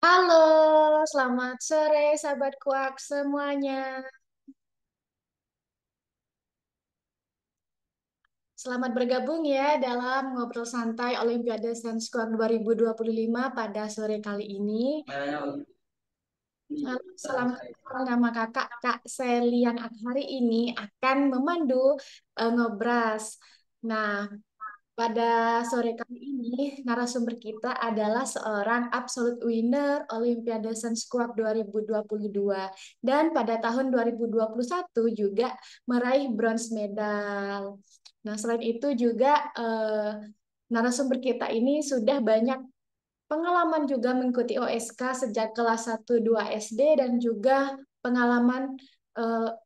Halo, selamat sore sahabat kuak semuanya. Selamat bergabung ya dalam ngobrol santai Olimpiade Sains Kuak 2025 pada sore kali ini. Halo, salam kenal, nama kakak Kak Seli yang hari ini akan memandu ngobras. Nah, pada sore kali ini, narasumber kita adalah seorang absolute winner Olimpiade Sunsquash 2022 dan pada tahun 2021 juga meraih bronze medal. Nah, selain itu juga narasumber kita ini sudah banyak pengalaman juga mengikuti OSK sejak kelas 1-2 SD dan juga pengalaman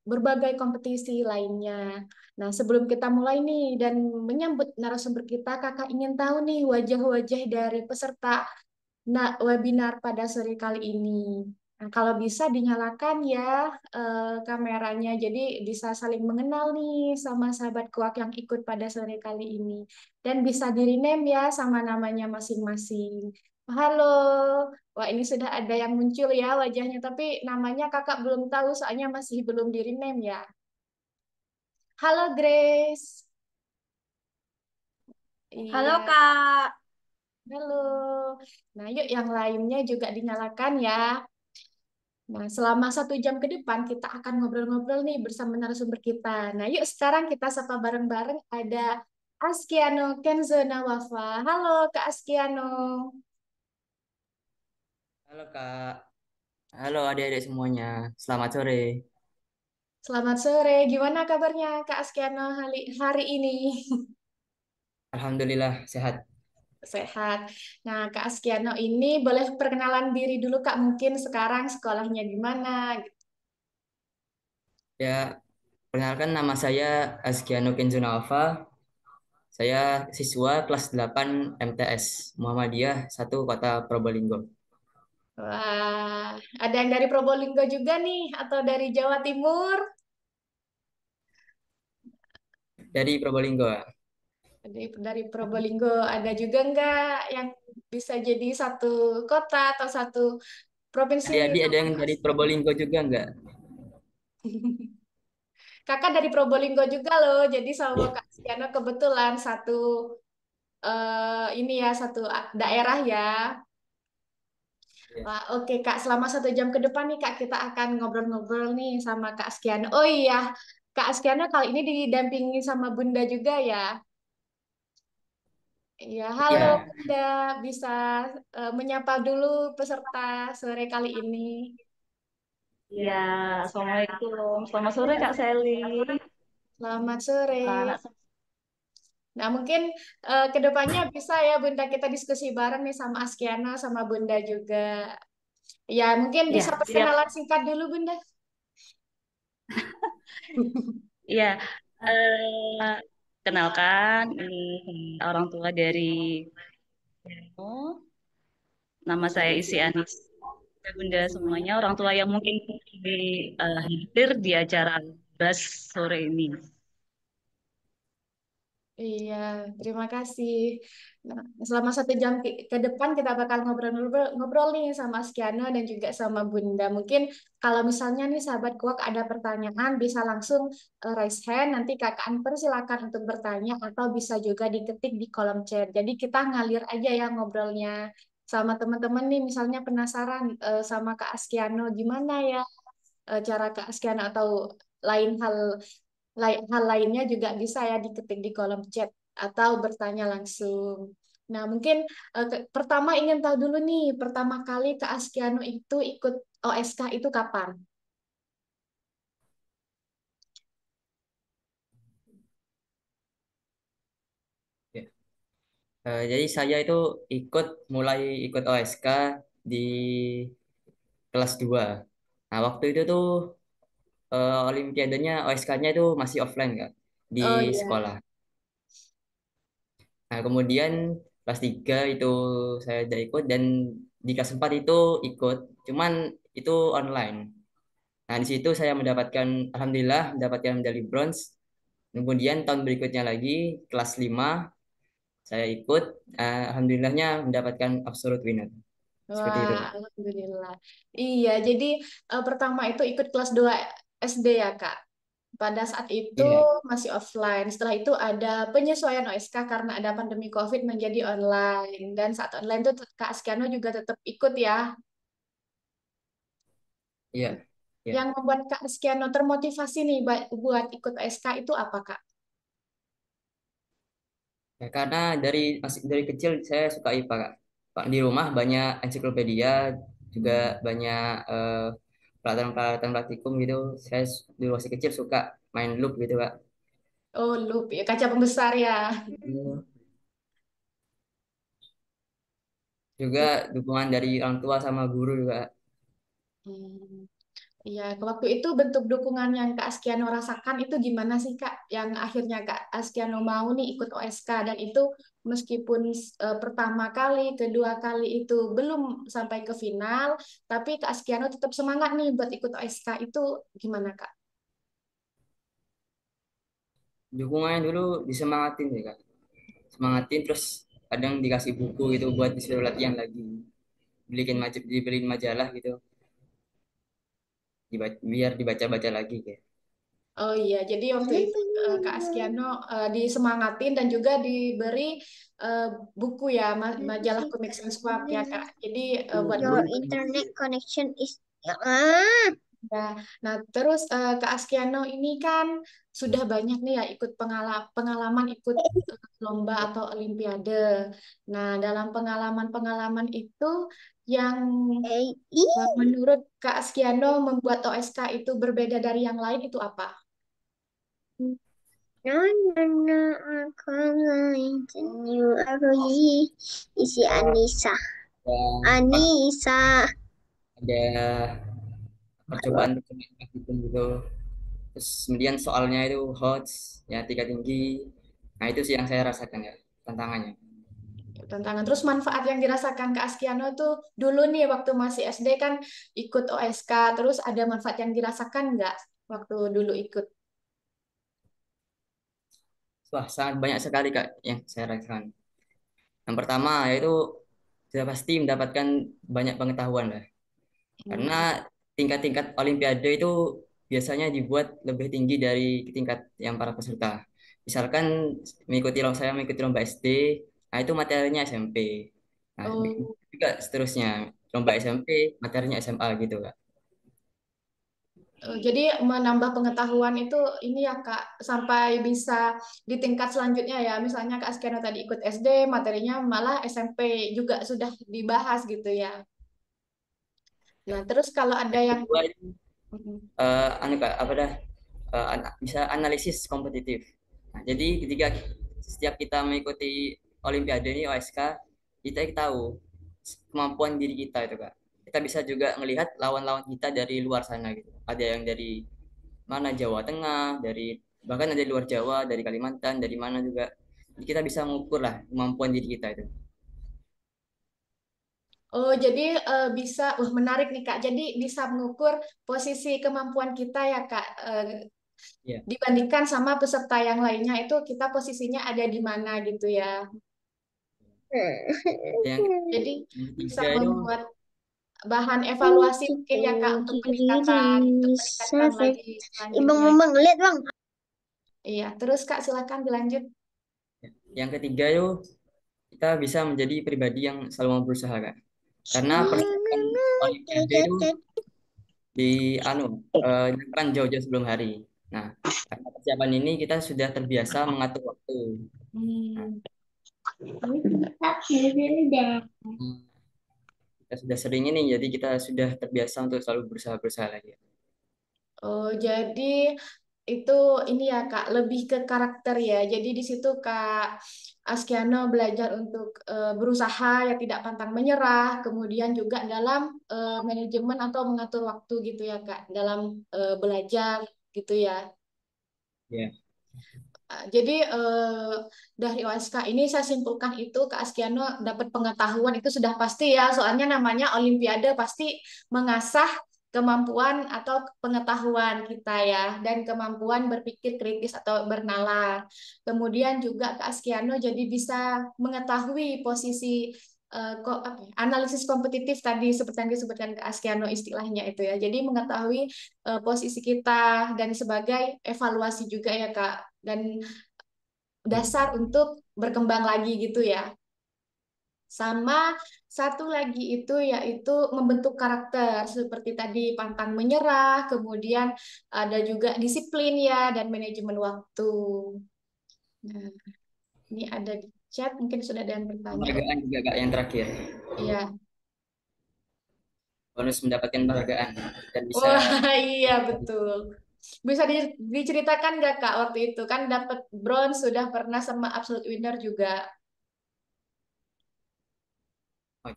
berbagai kompetisi lainnya. Nah, sebelum kita mulai nih dan menyambut narasumber kita, Kakak ingin tahu nih wajah-wajah dari peserta webinar pada sore kali ini. Nah, kalau bisa dinyalakan ya kameranya, jadi bisa saling mengenal nih sama sahabat kuak yang ikut pada sore kali ini. Dan bisa di-rename ya sama namanya masing-masing. Halo, wah ini sudah ada yang muncul ya wajahnya, tapi namanya kakak belum tahu soalnya masih belum di-rename ya. Halo Grace. Halo Iya, Kak. halo. Nah, yuk yang lainnya juga dinyalakan ya. Nah, selama 1 jam ke depan kita akan ngobrol-ngobrol nih bersama narasumber kita. Nah, yuk sekarang kita sapa bareng-bareng ada Askiano Kenzo Nawafa. Halo Kak Askiano. Halo Kak, halo adik-adik semuanya. Selamat sore. Selamat sore. Gimana kabarnya Kak Askiano hari ini? Alhamdulillah sehat. Sehat. Nah, Kak Askiano ini boleh perkenalan diri dulu Kak. Mungkin sekarang sekolahnya di mana? Ya, perkenalkan nama saya Azkiano Kenzo Nawafa. Saya siswa kelas 8 MTS Muhammadiyah 1 Kota Probolinggo. Wah, ada yang dari Probolinggo juga nih atau dari Jawa Timur? Dari Probolinggo. Dari Probolinggo ada juga nggak yang bisa jadi satu kota atau satu provinsi Adik-adik ada sama yang Kak dari Askiano? Probolinggo juga enggak? Kakak dari Probolinggo juga loh, jadi sama Kak Askiano kebetulan satu ini ya satu daerah ya. Ya. Wah, oke Kak, selama 1 jam ke depan nih Kak, kita akan ngobrol-ngobrol nih sama Kak Askiano. Oh iya, Kak Askiano kali ini didampingi sama Bunda juga ya. Iya, halo Iya, Bunda, bisa menyapa dulu peserta sore kali ini. Ya, Assalamualaikum. Selamat sore Kak Seli. Selamat sore. Anak Nah, mungkin ke depannya bisa ya Bunda kita diskusi bareng nih sama Askiana sama Bunda juga. Ya, mungkin bisa ya, siap. perkenalan singkat dulu Bunda. Ya, eh, kenalkan ini orang tua dari oh, nama saya Isi Anis. Ya, Bunda semuanya orang tua yang mungkin di, hadir di acara BAS sore ini. Iya, terima kasih. Nah, selama 1 jam ke depan kita bakal ngobrol-ngobrol nih sama Askiana dan juga sama Bunda. Mungkin kalau misalnya nih sahabat kuak ada pertanyaan bisa langsung raise hand. Nanti kakak Anper silakan untuk bertanya atau bisa juga diketik di kolom chat. Jadi kita ngalir aja ya ngobrolnya sama teman-teman nih. Misalnya penasaran sama Kak Askiano gimana ya cara Kak Askiano atau lain hal lainnya juga bisa ya diketik di kolom chat atau bertanya langsung. Nah, mungkin pertama ingin tahu dulu nih, pertama kali Kak Askiano itu ikut OSK itu kapan? ya. Jadi saya itu mulai ikut OSK di kelas 2. Nah, waktu itu tuh Olimpiadanya OSK-nya itu masih offline Kak di Oh iya. sekolah. Nah, kemudian kelas 3 itu saya udah ikut dan di kelas 4 itu ikut, cuman itu online. Nah, di situ saya alhamdulillah mendapatkan medali bronze. Kemudian tahun berikutnya lagi kelas 5 saya ikut, alhamdulillahnya mendapatkan absolute winner. seperti itu. Wah, alhamdulillah. Iya, jadi pertama itu ikut kelas 2 SD ya, Kak. Pada saat itu Iya, masih offline. Setelah itu ada penyesuaian OSK karena ada pandemi COVID menjadi online. Dan saat online itu Kak Askiano juga tetap ikut ya. iya, iya. Yang membuat Kak Askiano termotivasi nih buat ikut OSK itu apa, Kak? Ya, karena dari kecil saya suka IPA, Kak. Pak, di rumah banyak ensiklopedia, juga Hmm. banyak peralatan-peralatan praktikum gitu. Saya dulu masih kecil suka main loop gitu, Kak. Oh, loop ya, kaca pembesar ya. Iya. Juga dukungan dari orang tua sama guru juga. Hmm. Iya, waktu itu bentuk dukungan yang Kak Askiano rasakan itu gimana sih Kak? Yang akhirnya Kak Askiano mau nih ikut OSK dan itu meskipun pertama kali, kedua kali itu belum sampai ke final, tapi Kak Askiano tetap semangat nih buat ikut OSK itu gimana Kak? Dukungannya dulu disemangatin sih, Kak. Semangatin terus kadang dikasih buku gitu buat disuruh latihan lagi. Dibeliin majalah gitu, biar dibaca-baca lagi kayak. Oh iya, jadi waktu itu Kak Askiano disemangatin dan juga diberi eh, buku ya, majalah Komik and Squad ya Kak. Jadi buat Dulu buku. bukan Internet connection is ah. Nah, nah, terus Kak Askiano ini kan sudah banyak nih ya ikut pengalaman ikut lomba atau olimpiade. Nah, dalam pengalaman-pengalaman itu yang Eh, menurut Kak Askiano membuat OSK itu berbeda dari yang lain itu apa? no, no, no, aku you aku isi Anissa. pas Anissa. ada percobaan-percobaan praktikum gitu. Terus kemudian soalnya itu HOTS, ya tingkat tinggi. Nah itu sih yang saya rasakan ya, tantangannya. Tantangan. Terus manfaat yang dirasakan Kak Askiano tuh dulu nih waktu masih SD kan ikut OSK, terus ada manfaat yang dirasakan nggak waktu dulu ikut? Wah, sangat banyak sekali Kak yang saya rasakan. Yang pertama yaitu sudah pasti mendapatkan banyak pengetahuan lah. Karena Hmm. tingkat-tingkat olimpiade itu biasanya dibuat lebih tinggi dari tingkat yang para peserta. Misalkan saya mengikuti lomba SD, nah itu materinya SMP. Nah, Oh. juga seterusnya lomba SMP, materinya SMA gitu Kak. Jadi menambah pengetahuan itu ini ya Kak, sampai bisa di tingkat selanjutnya ya. Misalnya Kak Askiano tadi ikut SD, materinya malah SMP juga sudah dibahas gitu ya. Nah, terus kalau ada Yang yang kedua itu mm, anu Kak, apa dah bisa analisis kompetitif. Nah, jadi ketika setiap kita mengikuti Olimpiade ini OSK, kita tahu kemampuan diri kita itu Kak. Kita bisa juga melihat lawan-lawan kita dari luar sana gitu. Ada yang dari mana Jawa Tengah, dari bahkan ada di luar Jawa, dari Kalimantan, dari mana juga. Jadi kita bisa mengukur lah kemampuan diri kita itu. oh jadi bisa menarik nih Kak. Jadi bisa mengukur posisi kemampuan kita ya Kak. Ya. Dibandingkan sama peserta yang lainnya itu kita posisinya ada di mana gitu ya. Yang, Jadi yang bisa ketiga itu membuat bahan evaluasi mungkin ya Kak untuk peningkatan lagi Bang, selanjutnya. bang, lihat bang. Iya, terus Kak silakan dilanjut. yang ketiga itu kita bisa menjadi pribadi yang selalu mau berusaha Kak. Karena persiapan Olimpiade itu di anu dilakukan jauh-jauh sebelum hari. Nah, karena persiapan ini kita sudah terbiasa mengatur waktu. Nah, Hmm. kita sudah sering ini, jadi kita sudah terbiasa untuk selalu berusaha-berusaha lagi. Oh, jadi itu ini ya Kak, lebih ke karakter ya. Jadi di situ Kak Askiano belajar untuk berusaha ya tidak pantang menyerah, kemudian juga dalam manajemen atau mengatur waktu gitu ya Kak, dalam belajar gitu ya. Ya, Jadi dari OSK ini saya simpulkan itu Kak Askiano dapat pengetahuan itu sudah pasti ya, soalnya namanya Olimpiade pasti mengasah kemampuan atau pengetahuan kita ya, dan kemampuan berpikir kritis atau bernalar. Kemudian juga Kak Askiano jadi bisa mengetahui posisi kok apa ya, analisis kompetitif tadi seperti yang disebutkan ke Askiano istilahnya itu ya. Jadi mengetahui posisi kita dan sebagai evaluasi juga ya Kak, dan dasar untuk berkembang lagi gitu ya. Sama satu lagi itu yaitu membentuk karakter seperti tadi pantang menyerah, kemudian ada juga disiplin ya dan manajemen waktu. Nah, ini ada di chat, mungkin sudah ada yang bertanya. Penghargaan juga Kak yang terakhir. Iya. Bonus mendapatkan penghargaan dan bisa Wah, iya betul. Bisa diceritakan nggak Kak waktu itu kan dapat bronze sudah pernah sama absolute winner juga.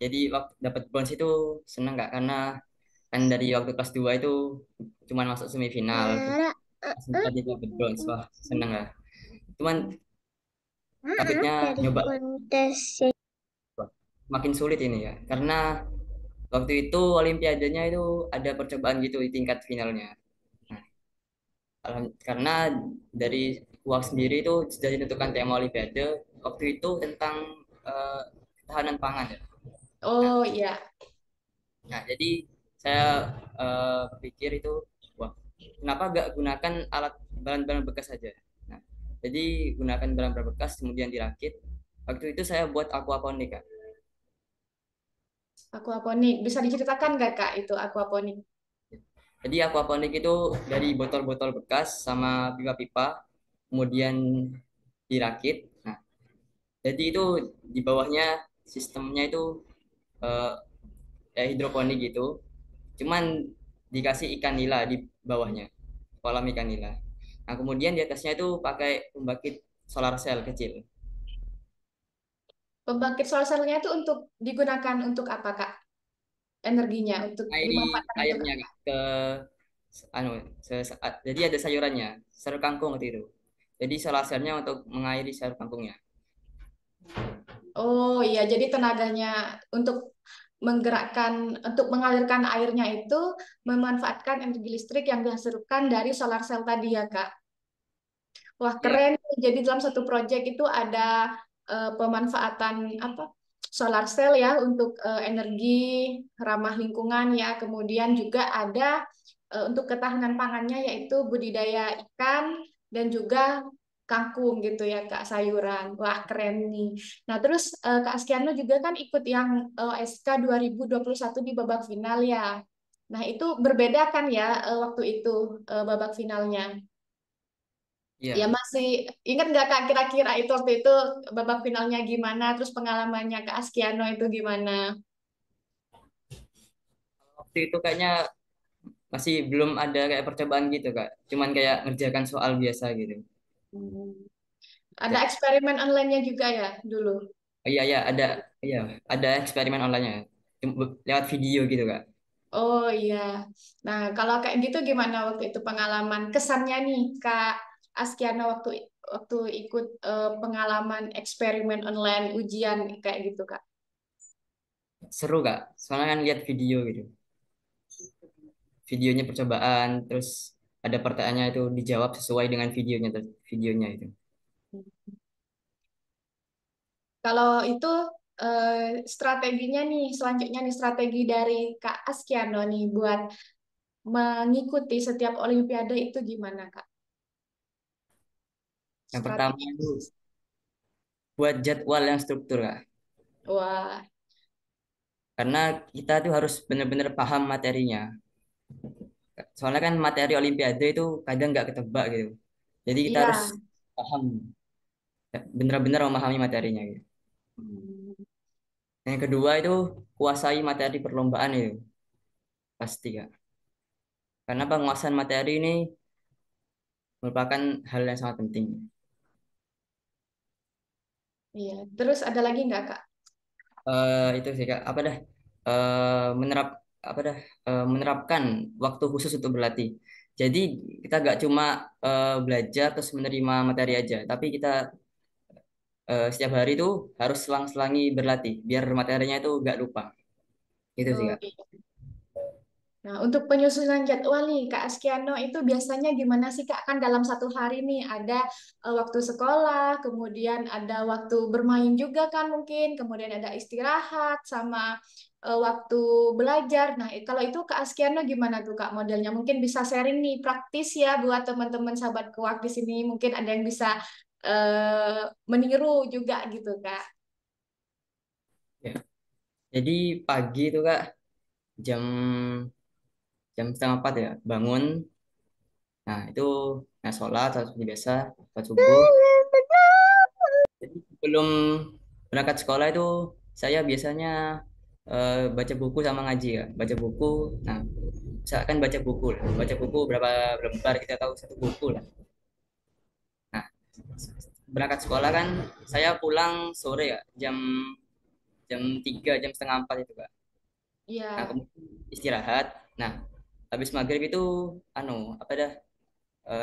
jadi waktu dapat bronze itu seneng Kak karena kan dari waktu kelas 2 itu cuman masuk semifinal terus Lara, sempat itu dapat bronze. Wah, seneng lah. Cuman maaf takutnya dari nyoba kontes. makin sulit ini ya karena waktu itu olimpiadanya itu ada percobaan gitu di tingkat finalnya. Nah, karena dari UAK sendiri itu sudah ditentukan tema olimpiade waktu itu tentang eh, ketahanan pangan ya. Nah, Oh iya, jadi saya pikir itu wah, kenapa gak gunakan alat bahan-bahan bekas saja. Nah, jadi gunakan bahan-bahan bekas kemudian dirakit. Waktu itu saya buat aquaponik Kak. aquaponik. Bisa diceritakan nggak Kak itu aquaponik? Jadi aquaponik itu dari botol-botol bekas sama pipa-pipa, kemudian dirakit. Nah, jadi itu di bawahnya sistemnya itu eh, hidroponik gitu. Cuman dikasih ikan nila di bawahnya, kolam ikan nila. Nah, kemudian di atasnya itu pakai pembangkit solar cell kecil. Pembangkit solar cell-nya itu untuk digunakan untuk apa Kak? Energinya untuk Airi dimanfaatkan untuk airnya apa? Kak, ke anu jadi ada sayurannya, sayur kangkung waktu itu. Jadi solar cell-nya untuk mengairi sayur kangkungnya. Oh iya, jadi tenaganya untuk menggerakkan, untuk mengalirkan airnya itu memanfaatkan energi listrik yang dihasilkan dari solar cell tadi ya Kak. Wah, Ya, keren. Jadi dalam satu proyek itu ada pemanfaatan apa? Solar cell ya untuk energi ramah lingkungan ya. Kemudian juga ada untuk ketahanan pangannya yaitu budidaya ikan dan juga kangkung gitu ya Kak, sayuran. Wah, keren nih. Nah, terus Kak Askiano juga kan ikut yang SK 2021 di babak final ya. Nah, itu berbeda kan ya waktu itu babak finalnya. Ya iya. masih ingat nggak Kak kira-kira itu waktu itu babak finalnya gimana, terus pengalamannya Kak Askiano itu gimana? Waktu itu kayaknya masih belum ada kayak percobaan gitu Kak. Cuman kayak ngerjakan soal biasa gitu. Hmm. Ada eksperimen online-nya juga ya dulu. Oh, iya iya ada eksperimen online-nya. Lewat video gitu Kak. Oh iya. Nah kalau kayak gitu gimana waktu itu pengalaman kesannya nih Kak Askiano waktu waktu ikut pengalaman eksperimen online ujian kayak gitu Kak? Seru Kak. Soalnya kan lihat video gitu. Videonya percobaan terus ada pertanyaannya itu dijawab sesuai dengan videonya itu. Kalau itu eh, strateginya nih selanjutnya nih strategi dari Kak Askiano nih buat mengikuti setiap olimpiade itu gimana, Kak? Yang pertama Strategi. itu buat jadwal yang struktur Kak. Wah, Karena kita tuh harus benar-benar paham materinya. Soalnya kan materi Olimpiade itu kadang nggak ketebak gitu. Jadi kita harus iya. paham, benar-benar memahami materinya gitu. Hmm, Yang kedua itu kuasai materi perlombaan itu pasti Kak. Karena penguasaan materi ini merupakan hal yang sangat penting. iya. Terus ada lagi nggak, Kak? Itu sih Kak, apa dah? Menerap apa dah? Menerapkan waktu khusus untuk berlatih. Jadi kita gak cuma belajar terus menerima materi aja, tapi kita setiap hari itu harus selang-selangi berlatih biar materinya itu gak lupa. Itu sih Oh, Kak. iya. Nah, untuk penyusunan jadwal nih, Kak Askiano itu biasanya gimana sih, Kak? Kan dalam satu hari nih ada waktu sekolah, kemudian ada waktu bermain juga kan mungkin, kemudian ada istirahat, sama waktu belajar. Nah, kalau itu Kak Askiano gimana tuh, Kak, modelnya? Mungkin bisa sharing nih, praktis ya buat teman-teman sahabat kuak di sini. Mungkin ada yang bisa meniru juga gitu, Kak. Ya. Jadi pagi itu Kak jam jam setengah 4 ya bangun. Nah itu sholat seperti biasa, sholat subuh. Jadi sebelum berangkat sekolah itu saya biasanya baca buku sama ngaji ya. Baca buku, nah misalkan baca buku lah. Baca buku berapa lembar kita tahu satu buku lah. Nah berangkat sekolah kan saya pulang sore ya jam jam 3 jam setengah 4 itu Kak. Nah Iya. kemudian istirahat. Nah habis maghrib itu apa dah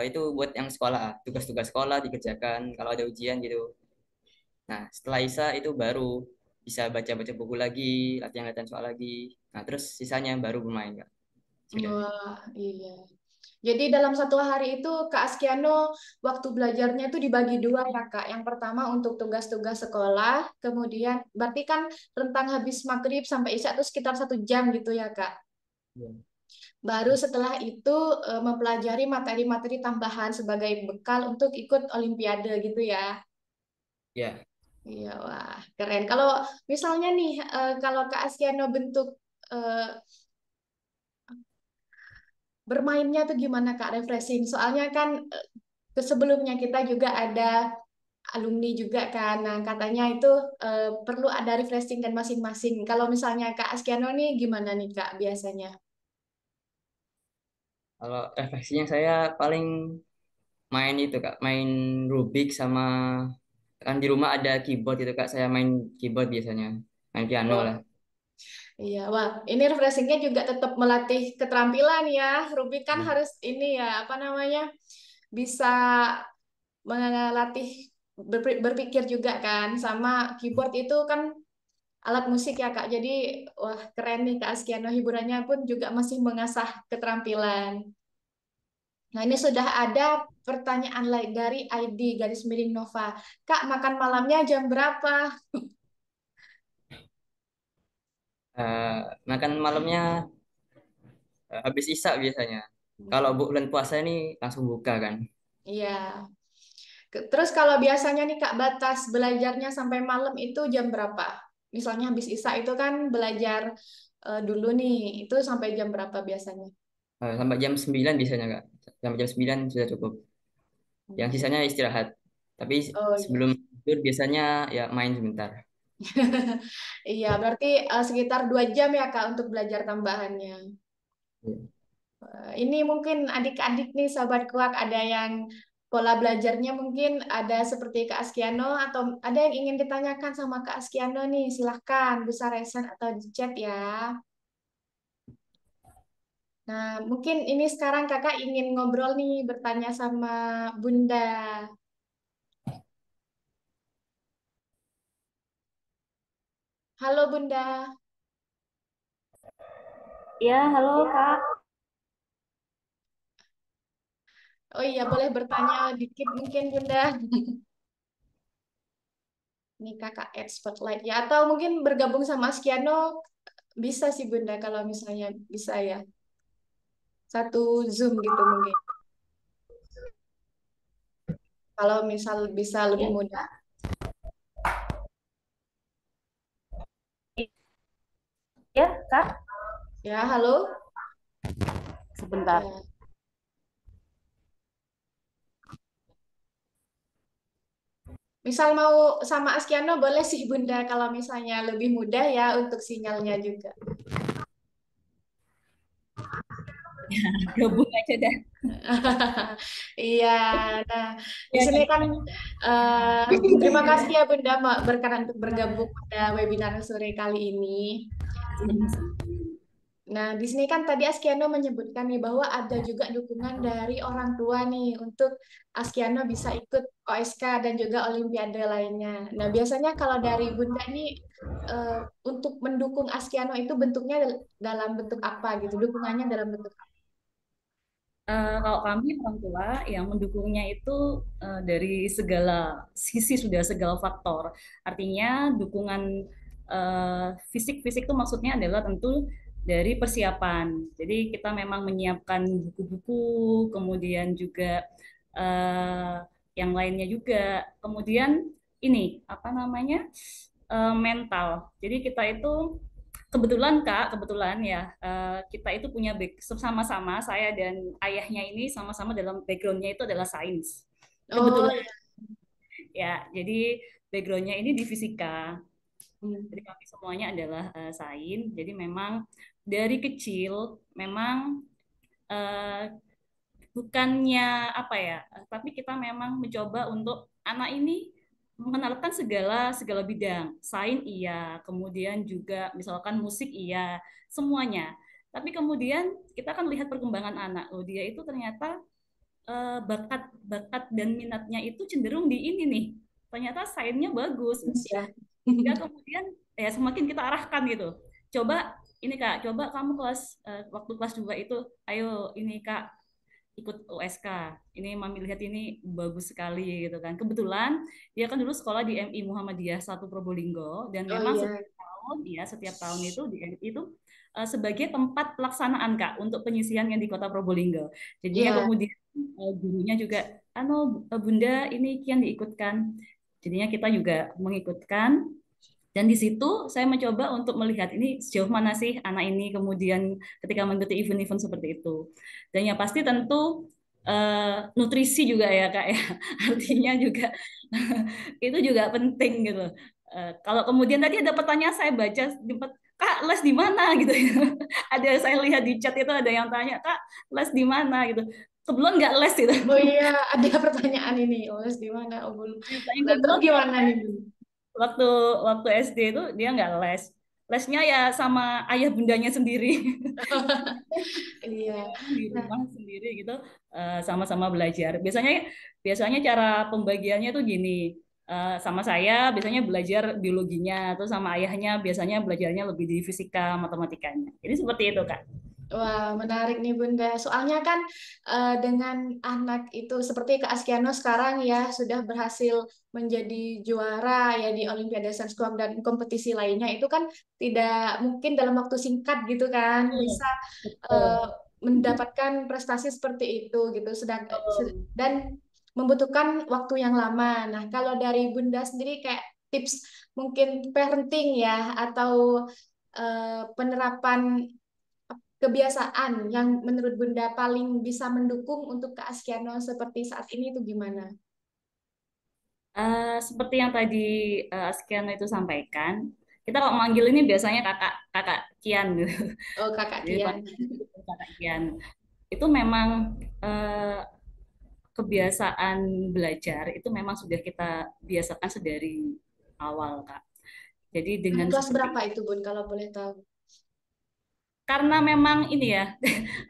itu buat yang sekolah tugas-tugas sekolah dikerjakan kalau ada ujian gitu. Nah setelah Isya itu baru bisa baca-baca buku lagi, latihan-latihan soal lagi. Nah terus sisanya baru bermain Kak. Sudah. Wah, iya. Jadi dalam satu hari itu Kak Askiano waktu belajarnya itu dibagi dua ya Kak. Yang pertama untuk tugas-tugas sekolah, kemudian berarti kan rentang habis maghrib sampai isya itu sekitar 1 jam gitu ya Kak. Iya. Baru setelah itu mempelajari materi-materi tambahan sebagai bekal untuk ikut Olimpiade gitu ya. Ya. Iya, wah keren. Kalau misalnya nih, kalau Kak Askiano bentuk eh, bermainnya tuh gimana Kak, refreshing? Soalnya kan sebelumnya kita juga ada alumni juga kan. Nah, katanya itu perlu ada refreshing dan masing-masing. Kalau misalnya Kak Askiano nih gimana nih Kak biasanya? Kalau refleksinya saya paling main itu Kak, main Rubik sama kan di rumah ada keyboard itu Kak, saya main keyboard biasanya, main piano lah. Oh, iya, wah, ini refreshingnya juga tetap melatih keterampilan ya. Ruby kan Hmm. harus ini ya, apa namanya, bisa melatih berpikir juga kan. Sama keyboard itu kan alat musik ya Kak. Jadi, wah keren nih Kak Askiano, hiburannya pun juga masih mengasah keterampilan. Nah, ini sudah ada pertanyaan lain dari ID garis miring Nova. Kak, makan malamnya jam berapa? Eh, Makan malamnya habis Isya biasanya. Kalau bulan puasa ini langsung buka kan. Iya. Terus kalau biasanya nih Kak, batas belajarnya sampai malam itu jam berapa? Misalnya habis Isya itu kan belajar dulu nih, itu sampai jam berapa biasanya? Sampai jam 9 biasanya Kak. Sampai jam 9 sudah cukup. Yang Hmm. sisanya istirahat. Tapi Oh iya. sebelum tidur biasanya ya main sebentar. Iya, berarti sekitar 2 jam ya Kak untuk belajar tambahannya. Ini mungkin adik-adik nih sahabat kuak ada yang pola belajarnya mungkin ada seperti Kak Askiano atau ada yang ingin ditanyakan sama Kak Askiano nih, silahkan bisa resen atau di chat ya. Nah, mungkin ini sekarang kakak ingin ngobrol nih, bertanya sama Bunda. Halo Bunda. Ya, halo Kak. Oh iya, boleh bertanya dikit mungkin Bunda. Ini kakak add spotlight ya. Atau mungkin bergabung sama Askiano, bisa sih Bunda kalau misalnya bisa ya. Satu Zoom gitu mungkin. Kalau misal bisa lebih Ya, mudah. ya Kak. Ya, halo. Sebentar. Ya. Misal mau sama Askiano boleh sih Bunda kalau misalnya lebih mudah ya untuk sinyalnya juga. Gabung aja dah. Iya, nah di Ya, sini kan terima kasih ya Bunda berkenan untuk bergabung pada webinar sore kali ini. Nah, di sini kan tadi Askiano menyebutkan nih bahwa ada juga dukungan dari orang tua nih untuk Askiano bisa ikut OSK dan juga Olimpiade lainnya. Nah, biasanya kalau dari Bunda nih eh, untuk mendukung Askiano itu bentuknya dalam bentuk apa gitu? Dukungannya dalam bentuk apa? Kalau kami orang tua yang mendukungnya itu dari segala sisi, sudah segala faktor. Artinya dukungan fisik-fisik itu maksudnya adalah tentu dari persiapan. Jadi kita memang menyiapkan buku-buku, kemudian juga eh, yang lainnya juga. Kemudian ini apa namanya, mental. Jadi kita itu kebetulan Kak, kebetulan ya, kita itu punya sama-sama, saya dan ayahnya ini sama-sama dalam backgroundnya itu adalah sains. Oh, Kebetulan ya, jadi backgroundnya ini di fisika. iya. Jadi kami semuanya adalah sains. Jadi memang dari kecil memang eh, bukannya apa ya, tapi kita memang mencoba untuk anak ini mengenalkan segala segala bidang. Sains iya, kemudian juga misalkan musik iya, semuanya. Tapi kemudian kita akan lihat perkembangan anak. Oh, dia itu ternyata bakat bakat dan minatnya itu cenderung di ini nih. Ternyata sainsnya bagus. Ya. Sehingga kemudian ya semakin kita arahkan gitu. Coba ini Kak, coba kamu waktu kelas 2 itu, ayo ini Kak, ikut USK. Ini Mami lihat ini bagus sekali gitu kan. Kebetulan dia kan dulu sekolah di MI Muhammadiyah 1 Probolinggo, dan Oh memang iya. setiap tahun itu di MI itu sebagai tempat pelaksanaan Kak untuk penyisihan yang di Kota Probolinggo. Jadinya Iya. kemudian gurunya juga, Bunda ini kian diikutkan. Jadinya kita juga mengikutkan, dan di situ saya mencoba untuk melihat ini sejauh mana sih anak ini kemudian ketika mengikuti event-event seperti itu. Dan yang pasti tentu nutrisi juga ya Kak ya. Artinya juga itu juga penting gitu. Kalau kemudian tadi ada pertanyaan, saya baca sempat, Kak les di mana gitu ya. Ada, saya lihat di chat itu ada yang tanya, Kak les di mana gitu. Kebetulan nggak les gitu. Oh iya, ada pertanyaan ini. Oh, les di mana? Oh, belum. Yang Nah, terus kebetulan gimana nih, Bu? waktu waktu SD itu dia nggak les. Lesnya ya sama ayah bundanya sendiri. Iya. Memang di Nah, rumah sendiri gitu, sama-sama belajar. Biasanya biasanya cara pembagiannya tuh gini. Sama saya biasanya belajar biologinya, terus sama ayahnya biasanya belajarnya lebih di fisika, matematikanya. Jadi seperti itu, Kak. wah, menarik nih Bunda. Soalnya kan dengan anak itu seperti Kak Askiano sekarang ya sudah berhasil menjadi juara ya di Olimpiade Sains dan kompetisi lainnya itu kan tidak mungkin dalam waktu singkat gitu kan Betul, bisa eh, betul. mendapatkan prestasi seperti itu gitu. Betul. Dan membutuhkan waktu yang lama. Nah, kalau dari Bunda sendiri kayak tips mungkin parenting ya atau penerapan kebiasaan yang menurut Bunda paling bisa mendukung untuk Kak Askiano seperti saat ini itu gimana? Seperti yang tadi Askiano itu sampaikan, kita kalau manggil ini biasanya kakak kakak Kian gitu. Oh, Kakak Jadi Dian. panggil kakak Kian. Itu memang eh, kebiasaan belajar itu memang sudah kita biasakan sedari awal, Kak. Jadi dengan Kelas berapa seperti, itu, Bun, kalau boleh tahu? karena memang ini ya,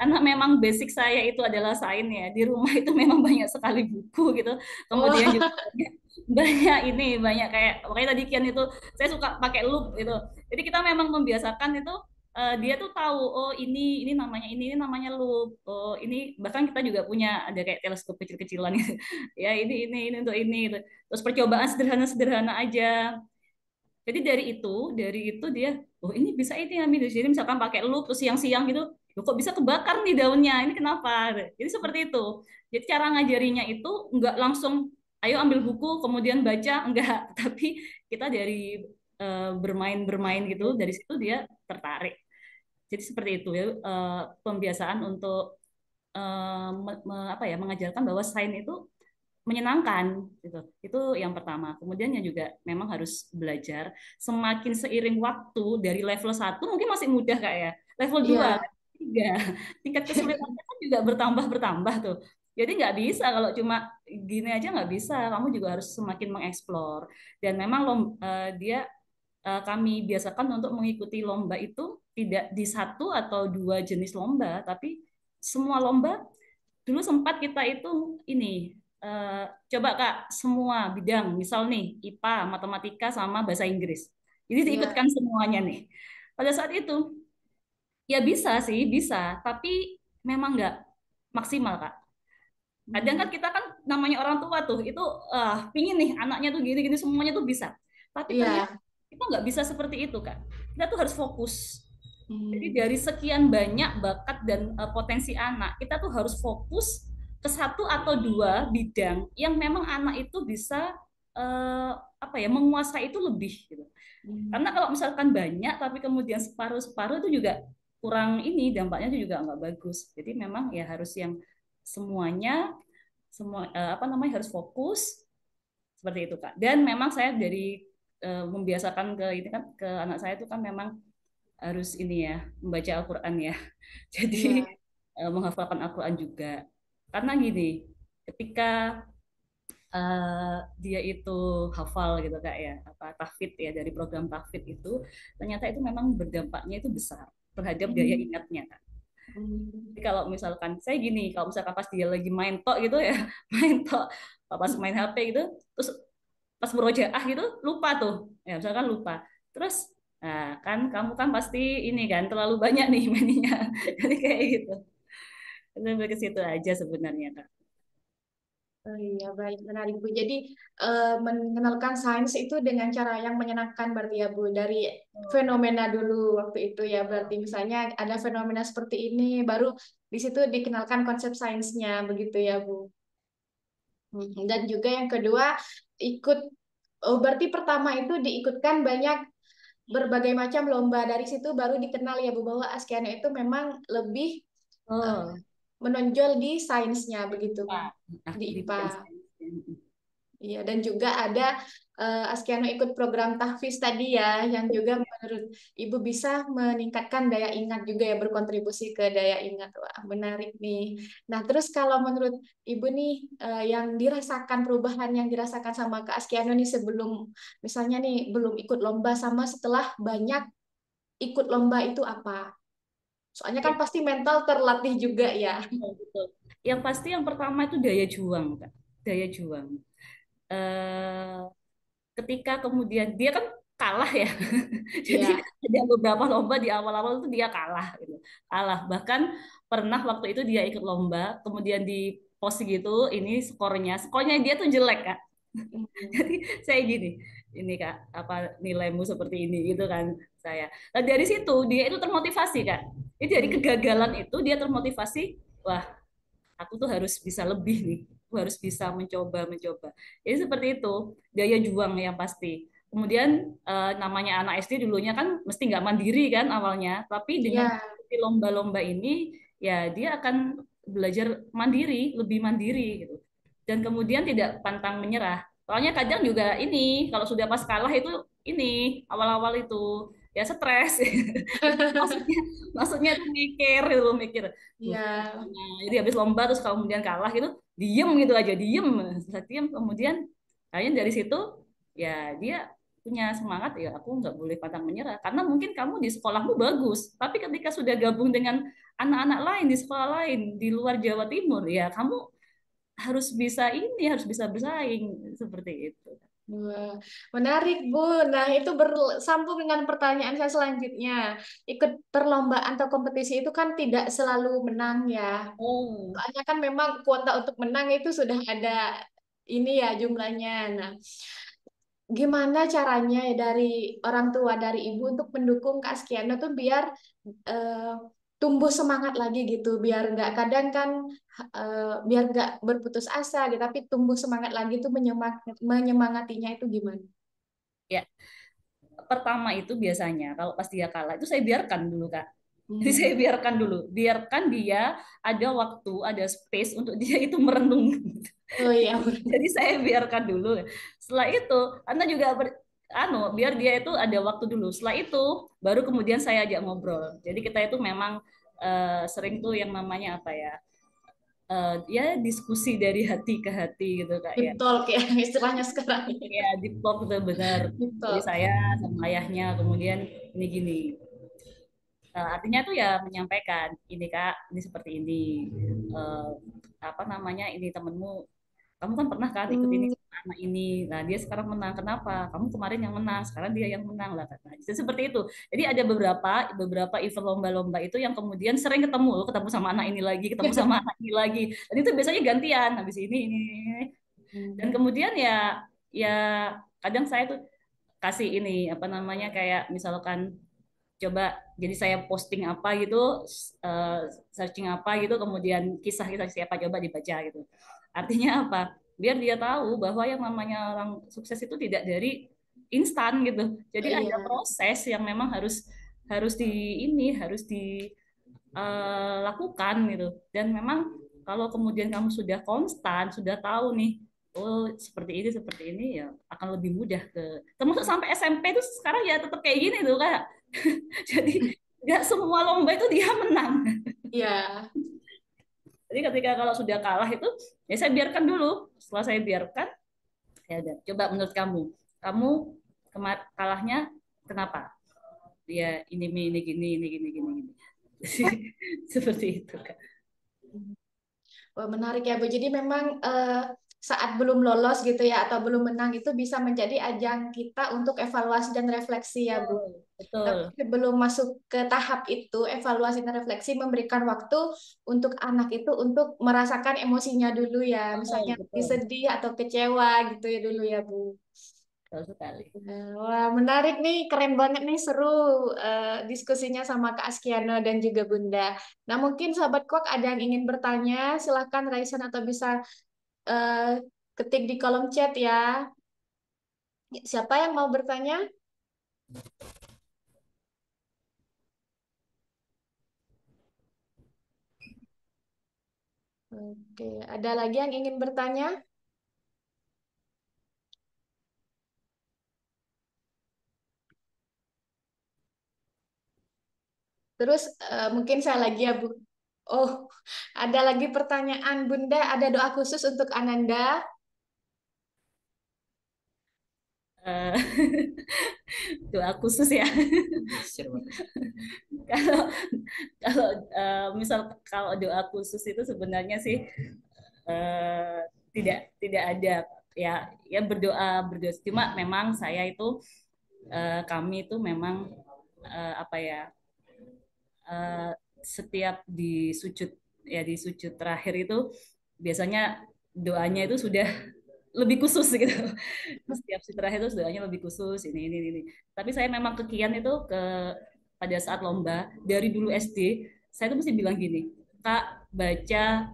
karena memang basic saya itu adalah sains ya. Di rumah itu memang banyak sekali buku gitu. Kemudian juga Oh, banyak ini, banyak kayak makanya tadi Kian itu saya suka pakai loop gitu. Jadi kita memang membiasakan itu, dia tuh tahu, oh ini namanya loop. Oh ini bahkan kita juga punya ada kayak teleskop kecil-kecilan gitu. Ya ini untuk ini gitu. Terus percobaan sederhana-sederhana aja. Jadi dari itu dia, oh ini bisa ini ambil. Jadi misalkan pakai loop terus siang-siang gitu, loh, kok bisa kebakar nih daunnya? Ini kenapa? Jadi seperti itu. Jadi cara ngajarinya itu nggak langsung, ayo ambil buku kemudian baca, enggak. Tapi kita dari bermain-bermain gitu, dari situ dia tertarik. Jadi seperti itu ya, pembiasaan untuk apa ya, mengajarkan bahwa sains itu menyenangkan gitu. Itu yang pertama. Kemudian yang juga memang harus belajar semakin seiring waktu, dari level 1 mungkin masih mudah Kak ya. Level 2, iya. 3, tingkat kesulitannya kan juga bertambah tuh. Jadi nggak bisa kalau cuma gini aja, nggak bisa. Kamu juga harus semakin mengeksplor. Dan memang kami biasakan untuk mengikuti lomba itu tidak di satu atau dua jenis lomba, tapi semua lomba. Dulu sempat kita itu ini coba Kak semua bidang, misal nih IPA, matematika sama bahasa Inggris. Jadi Iya, diikutkan semuanya nih. Pada saat itu ya bisa sih, bisa, tapi memang nggak maksimal Kak. Kadang kan hmm, kita kan namanya orang tua tuh itu pingin nih anaknya tuh gini-gini semuanya tuh bisa. Tapi ternyata iya, kita nggak bisa seperti itu Kak. Kita tuh harus fokus. Jadi hmm, dari sekian banyak bakat dan potensi anak, kita tuh harus fokus ke satu atau dua bidang yang memang anak itu bisa apa ya menguasai itu lebih gitu. hmm, Karena kalau misalkan banyak tapi kemudian separuh-separuh itu juga kurang ini dampaknya itu juga nggak bagus. Jadi memang ya harus yang semuanya semua apa namanya harus fokus seperti itu Kak. Dan memang saya dari membiasakan ke ini kan ke anak saya itu kan memang harus ini ya membaca Al-Qur'an ya. Jadi iya, menghafalkan Al-Qur'an juga. Karena gini, ketika dia itu hafal gitu Kak ya, apa tahfidz ya dari program tahfidz itu ternyata itu memang berdampaknya itu besar terhadap daya hmm, ingatnya Kak. hmm, Jadi kalau misalkan saya gini, kalau misalkan pas dia lagi main tok gitu ya, main tok, pas main HP gitu, terus pas murojaah gitu lupa tuh, ya misalkan lupa, terus nah kan kamu kan pasti ini kan terlalu banyak nih mainnya, jadi kayak gitu. Lebih ke situ aja sebenarnya Kak. oh iya, baik, menarik Bu. Jadi mengenalkan sains itu dengan cara yang menyenangkan berarti ya Bu. Dari fenomena dulu waktu itu ya, berarti misalnya ada fenomena seperti ini, baru di situ dikenalkan konsep sainsnya, begitu ya Bu. Dan juga yang kedua ikut, oh berarti pertama itu diikutkan banyak berbagai macam lomba, dari situ baru dikenal ya Bu bahwa Askiana itu memang lebih eh, Oh, menonjol di sainsnya begitu Bu, Pak. Nah, di di IPA. bidang sains. Iya, dan juga ada Askiano ikut program tahfiz tadi ya, yang juga menurut Ibu bisa meningkatkan daya ingat juga ya, berkontribusi ke daya ingat. Wah, menarik nih. Nah, terus kalau menurut Ibu nih, yang dirasakan perubahan yang dirasakan sama Kak Askiano nih sebelum, misalnya nih, belum ikut lomba sama setelah banyak ikut lomba itu apa? Soalnya kan Ya, pasti mental terlatih juga ya. betul, betul. Yang pasti yang pertama itu daya juang, Kak. Daya juang. Eh, ketika kemudian dia kan kalah ya. Jadi Iya. ada beberapa lomba di awal-awal itu dia kalah gitu. Kalah. Bahkan pernah waktu itu dia ikut lomba, kemudian di post gitu, ini skornya dia tuh jelek, Kak. Hmm. Jadi saya gini, ini Kak, apa nilaimu seperti ini gitu kan saya. Nah, dari situ dia itu termotivasi Kak. Jadi dari Hmm. kegagalan itu dia termotivasi, wah aku tuh harus bisa lebih nih, aku harus bisa mencoba. Jadi seperti itu, daya juang yang pasti. Kemudian namanya anak SD dulunya kan mesti nggak mandiri kan awalnya, tapi dengan Iya. mengikuti lomba-lomba ini ya dia akan belajar mandiri, lebih mandiri gitu. Dan kemudian tidak pantang menyerah. Soalnya kadang juga ini kalau sudah pas kalah itu ini awal-awal itu ya stres. maksudnya maksudnya tuh mikir Iya. duh gimana. Jadi habis lomba terus kalau kemudian kalah gitu diem gitu aja diem. Setelah diem kemudian kayaknya dari situ ya dia punya semangat ya aku nggak boleh pantang menyerah karena mungkin kamu di sekolahmu bagus tapi ketika sudah gabung dengan anak-anak lain di sekolah lain di luar Jawa Timur ya kamu harus bisa ini harus bisa bersaing seperti itu. Wah, menarik, Bu. Nah, itu bersambung dengan pertanyaan saya selanjutnya. Ikut perlombaan atau kompetisi itu kan tidak selalu menang ya. Oh, Soalnya kan memang kuota untuk menang itu sudah ada ini ya jumlahnya. Nah, gimana caranya ya dari orang tua, dari ibu untuk mendukung Kak Askiano tuh biar eh, tumbuh semangat lagi gitu, biar nggak kadang kan biar nggak berputus asa gitu, tapi tumbuh semangat lagi tuh menyemangatinya itu gimana? ya pertama itu biasanya kalau pas dia kalah itu saya biarkan dulu Kak. Jadi Hmm. saya biarkan dulu, biarkan dia ada waktu, ada space untuk dia itu merenung. Oh iya, Jadi saya biarkan dulu. Setelah itu, Anda juga biar dia itu ada waktu dulu. Setelah itu, baru kemudian saya ajak ngobrol. Jadi kita itu memang sering tuh yang namanya apa ya? Ya diskusi dari hati ke hati gitu Kak ya. deep talk ya istilahnya sekarang. Ya, deep talk benar-benar. Deep Jadi talk. saya sama ayahnya kemudian ini gini. Artinya tuh ya menyampaikan, ini Kak, ini seperti ini. Eh, apa namanya, ini temenmu, kamu kan pernah kan ikut ini Hmm, sama anak ini, nah dia sekarang menang, kenapa? Kamu kemarin yang menang, sekarang dia yang menang lah kata. Jadi seperti itu. Jadi ada beberapa beberapa event lomba-lomba itu yang kemudian sering ketemu sama anak ini lagi, ketemu sama anak ini lagi. Dan itu biasanya gantian, habis ini. Dan hmm. kemudian ya kadang saya tuh kasih ini apa namanya, kayak misalkan coba, jadi saya posting apa gitu, eh, searching apa gitu, kemudian kisah-kisah siapa, coba dibaca gitu. Artinya apa? Biar dia tahu bahwa yang namanya orang sukses itu tidak dari instan gitu. Jadi ada Iya, proses yang memang harus harus di harus dilakukan gitu. Dan memang kalau kemudian kamu sudah konstan, sudah tahu nih, oh seperti ini ya akan lebih mudah termasuk sampai SMP itu sekarang ya tetap kayak gini tuh Kak. Jadi nggak semua lomba itu dia menang. iya. Jadi ketika kalau sudah kalah itu ya saya biarkan dulu. Setelah saya biarkan, ya udah. Coba menurut kamu, kamu kalahnya kenapa? Ya ini gini ini gini gini gini. Seperti itu Kak. Wah, menarik ya, Bu. Jadi memang saat belum lolos gitu ya, atau belum menang itu bisa menjadi ajang kita untuk evaluasi dan refleksi ya, Bu. Betul, Tapi betul, sebelum masuk ke tahap itu, evaluasi dan refleksi memberikan waktu untuk anak itu untuk merasakan emosinya dulu ya. betul, Misalnya betul, sedih atau kecewa gitu ya dulu ya, Bu. betul sekali. Wah, menarik nih, keren banget nih, seru diskusinya sama Kak Askiano dan juga Bunda. Nah, mungkin sahabat Kuak ada yang ingin bertanya, silahkan Raisan atau bisa eh, ketik di kolom chat ya. Siapa yang mau bertanya? Oke, ada lagi yang ingin bertanya? Terus mungkin saya lagi ya, Bu. Oh, ada lagi pertanyaan, Bunda. Ada doa khusus untuk Ananda? Eh, Doa khusus ya. Share Pak. Kalau kalau misal kalau doa khusus itu sebenarnya sih eh, tidak ada, ya ya berdoa berdoa, cuma memang saya itu kami itu memang apa ya, eh, setiap di sujud, ya di sujud terakhir itu biasanya doanya itu sudah lebih khusus gitu. Setiap sujud terakhir itu doanya lebih khusus, ini. Tapi saya memang kekian itu pada saat lomba dari dulu SD, saya tuh mesti bilang gini, Kak, baca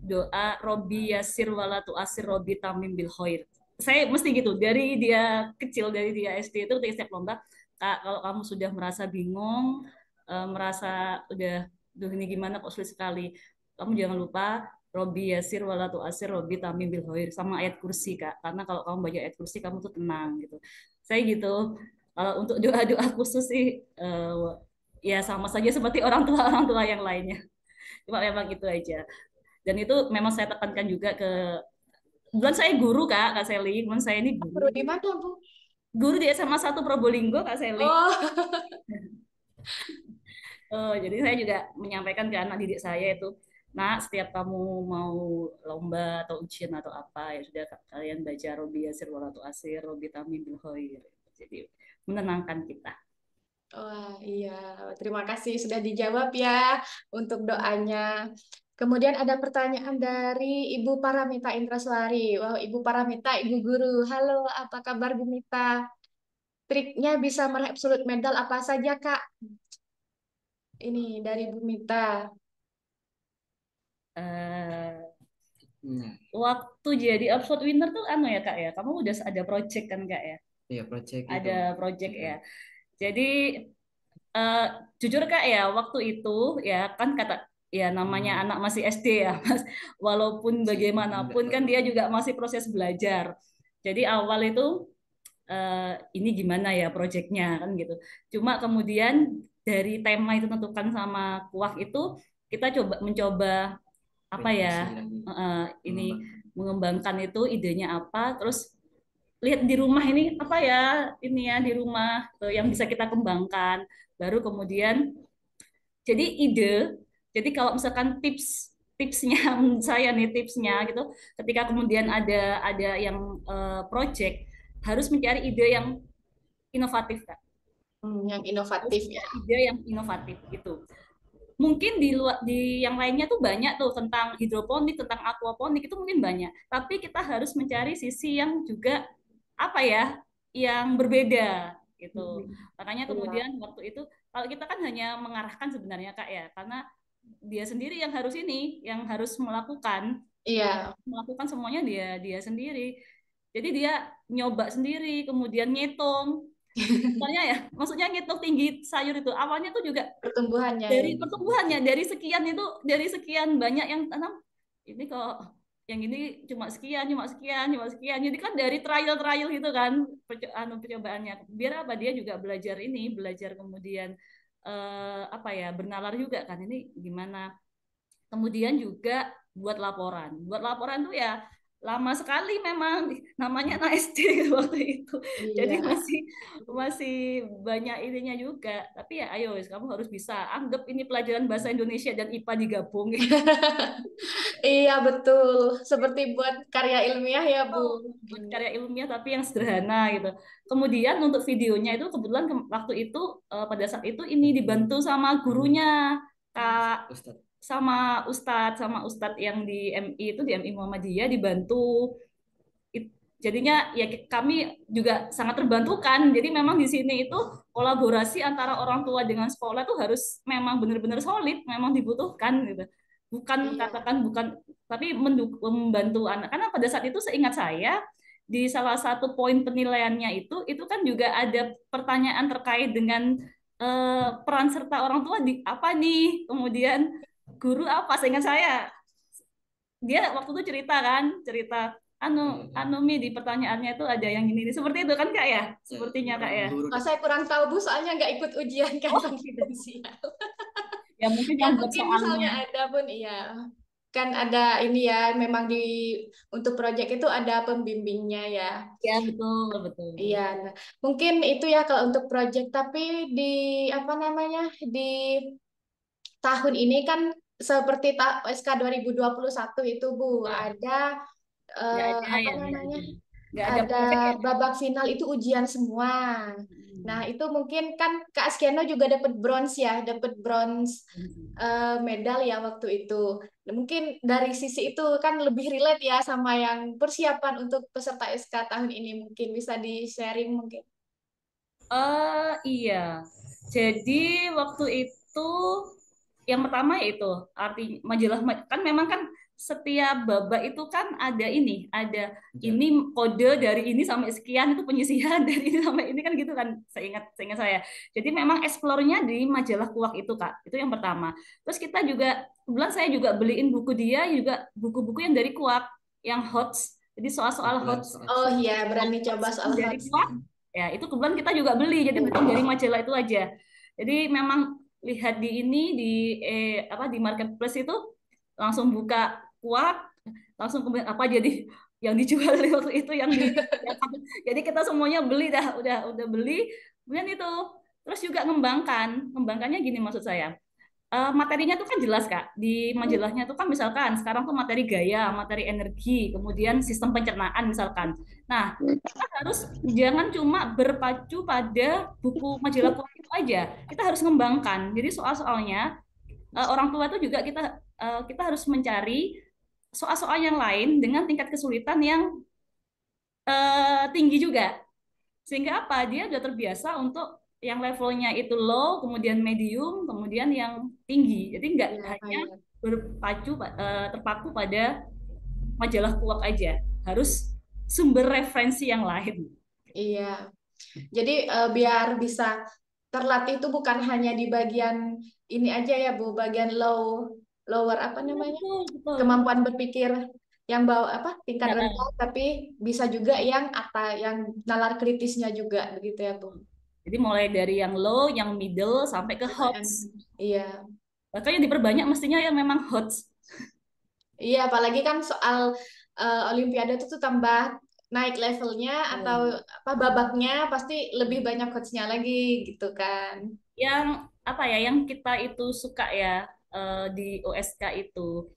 doa Robi Yasir walatu asir Robi Tamim bil Khair. Saya mesti gitu dari dia kecil, dari dia SD itu ketika setiap lomba, Kak, kalau kamu sudah merasa bingung, merasa udah, duh ini gimana kok sulit sekali, kamu jangan lupa Robi Yasir walatu asir Robi Tamim bil Khair sama ayat kursi Kak, karena kalau kamu baca ayat kursi kamu tuh tenang gitu. Saya gitu. Kalau untuk doa-doa khusus sih ya sama saja seperti orang tua yang lainnya. Cuma memang itu aja. Dan itu memang saya tekankan juga ke, bukan saya guru Kak Seli, bukan saya ini guru. Perlu di mana, Bu? Guru di SMA 1 Probolinggo Kak Seli. Oh, Oh, jadi saya juga menyampaikan ke anak didik saya itu, nah setiap kamu mau lomba atau ujian atau apa, ya sudah kalian baca Robi Yasir Walatu Asir, Robi Tamim Bil Khair. Jadi menenangkan kita. wah, iya. Terima kasih sudah dijawab ya untuk doanya. Kemudian ada pertanyaan dari Ibu Paramita Indraswari. Wah, Ibu Paramita, Ibu Guru. Halo, apa kabar Bu Mita? Triknya bisa meraih absolute medal apa saja, Kak? Ini dari Bu Mita. Eh, Hmm. Waktu jadi absolute winner tuh anu ya Kak ya, kamu udah ada project kan Kak ya? Iya, project itu. Ada project Iya. ya. Jadi eh, jujur Kak ya, waktu itu ya kan kata, ya namanya anak masih SD ya Mas. Walaupun bagaimanapun kan dia juga masih proses belajar. Jadi awal itu ini gimana ya proyeknya kan gitu. Cuma kemudian dari tema itu tentukan sama kuak itu, kita mencoba apa ya, Revisi lagi. ini Mengembangkan. mengembangkan itu idenya apa, terus lihat di rumah ini apa ya, ini ya di rumah yang bisa kita kembangkan, baru kemudian Jadi jadi kalau misalkan tipsnya menurut saya nih tipsnya gitu, ketika kemudian ada yang project harus mencari ide yang inovatif Kak. Yang Harus inovatif ya. mencari ide yang inovatif gitu. Mungkin di yang lainnya tuh banyak tuh tentang hidroponik, tentang aquaponik itu mungkin banyak. Tapi kita harus mencari sisi yang juga apa ya, yang berbeda gitu. Makanya Iya. kemudian waktu itu kalau kita kan hanya mengarahkan sebenarnya Kak ya, karena dia sendiri yang harus yang harus Iya. melakukan semuanya dia dia sendiri. Jadi dia nyoba sendiri, kemudian ngitung. Misalnya ya, maksudnya ngitung tinggi sayur itu awalnya tuh juga Pertumbuhannya ya. dari pertumbuhannya dari sekian banyak yang tanam ini kok yang ini cuma sekian jadi kan dari trial gitu kan percobaannya biar apa dia juga belajar kemudian apa ya bernalar juga kan ini gimana kemudian juga buat laporan tuh ya lama sekali memang namanya anak SD waktu itu jadi Iya. masih masih banyak idenya juga tapi ya ayo kamu harus bisa anggap ini pelajaran bahasa Indonesia dan IPA digabung. Iya betul. Seperti buat karya ilmiah ya Bu. Buat Gini. karya ilmiah tapi yang sederhana gitu. Kemudian untuk videonya itu kebetulan waktu itu pada saat itu ini dibantu sama gurunya Kak Ustadz. sama Ustadz yang di MI itu di MI Muhammadiyah dibantu. Jadinya ya kami juga sangat terbantukan. Jadi memang di sini itu kolaborasi antara orang tua dengan sekolah tuh harus memang benar-benar solid, memang dibutuhkan gitu. Bukan Iya. katakan bukan tapi membantu anak. Karena pada saat itu seingat saya di salah satu poin penilaiannya itu kan juga ada pertanyaan terkait dengan peran serta orang tua di apa nih, kemudian guru apa seingat saya dia waktu itu cerita anu anu Mi di pertanyaannya itu ada yang ini seperti itu kan Kak ya sepertinya Kak ya Oh, saya kurang tahu Bu, soalnya nggak ikut ujian kan oh konfidensial. ya mungkin Ya yang buat mungkin misalnya soalnya ada pun iya. Kan ada ini ya, memang untuk proyek itu ada pembimbingnya ya. ya betul betul Iya, nah, mungkin itu ya kalau untuk proyek. Tapi di apa namanya di tahun ini kan seperti SK 2021 itu Bu, ah, ada nggak ada apa ya namanya? nggak ada Ada project ya babak final itu ujian semua. Nah, itu mungkin kan Kak Askiano juga dapat bronze ya, dapat bronze medal ya waktu itu. Nah, mungkin dari sisi itu kan lebih relate ya sama yang persiapan untuk peserta SK tahun ini. Mungkin bisa di-sharing mungkin. Iya jadi waktu itu yang pertama yaitu arti majalah kan memang kan setiap babak itu kan ada ini kode dari ini sampai sekian itu penyisihan dari ini sampai ini kan gitu kan seingat saya jadi memang explore-nya di majalah Kuak itu Kak itu yang pertama terus kita juga kebetulan saya juga beliin buku dia juga buku-buku yang dari Kuak yang HOTS jadi soal-soal HOTS Oh iya, berani coba soal dari HOTS. Kuak ya itu kebetulan kita juga beli jadi bukan dari majalah itu aja jadi memang lihat di ini apa di marketplace itu langsung buka Kuak langsung kemudian apa jadi yang dijual di waktu itu jadi kita semuanya beli udah beli kemudian itu terus juga ngembangkannya gini maksud saya. Materinya tuh kan jelas Kak. Di majalahnya tuh kan misalkan sekarang tuh materi gaya, materi energi, kemudian sistem pencernaan misalkan. Nah, kita harus jangan cuma berpacu pada buku majalah kuliah itu aja. Kita harus ngembangkan. Jadi soal-soalnya orang tua tuh juga kita harus mencari soal-soal yang lain dengan tingkat kesulitan yang tinggi juga. Sehingga apa? Dia sudah terbiasa untuk yang levelnya itu low, kemudian medium, kemudian yang tinggi. Jadi nggak Iya, hanya kayak. terpaku pada majalah kuak aja. Harus sumber referensi yang lain. Iya. Jadi biar bisa terlatih itu bukan hanya di bagian ini aja ya Bu, bagian lower apa Iya, namanya? betul, betul. Kemampuan berpikir yang bawah apa? Tingkat Nah, rendah tapi bisa juga yang nalar kritisnya juga begitu ya Bu. jadi mulai dari yang low, yang middle, sampai ke HOTS. Iya. Bahkan yang diperbanyak mestinya yang memang HOTS. Iya, apalagi kan soal Olimpiade itu tuh tambah naik levelnya atau Iya. apa babaknya pasti lebih banyak coachnya lagi gitu kan. Yang apa ya yang kita itu suka ya di OSK itu.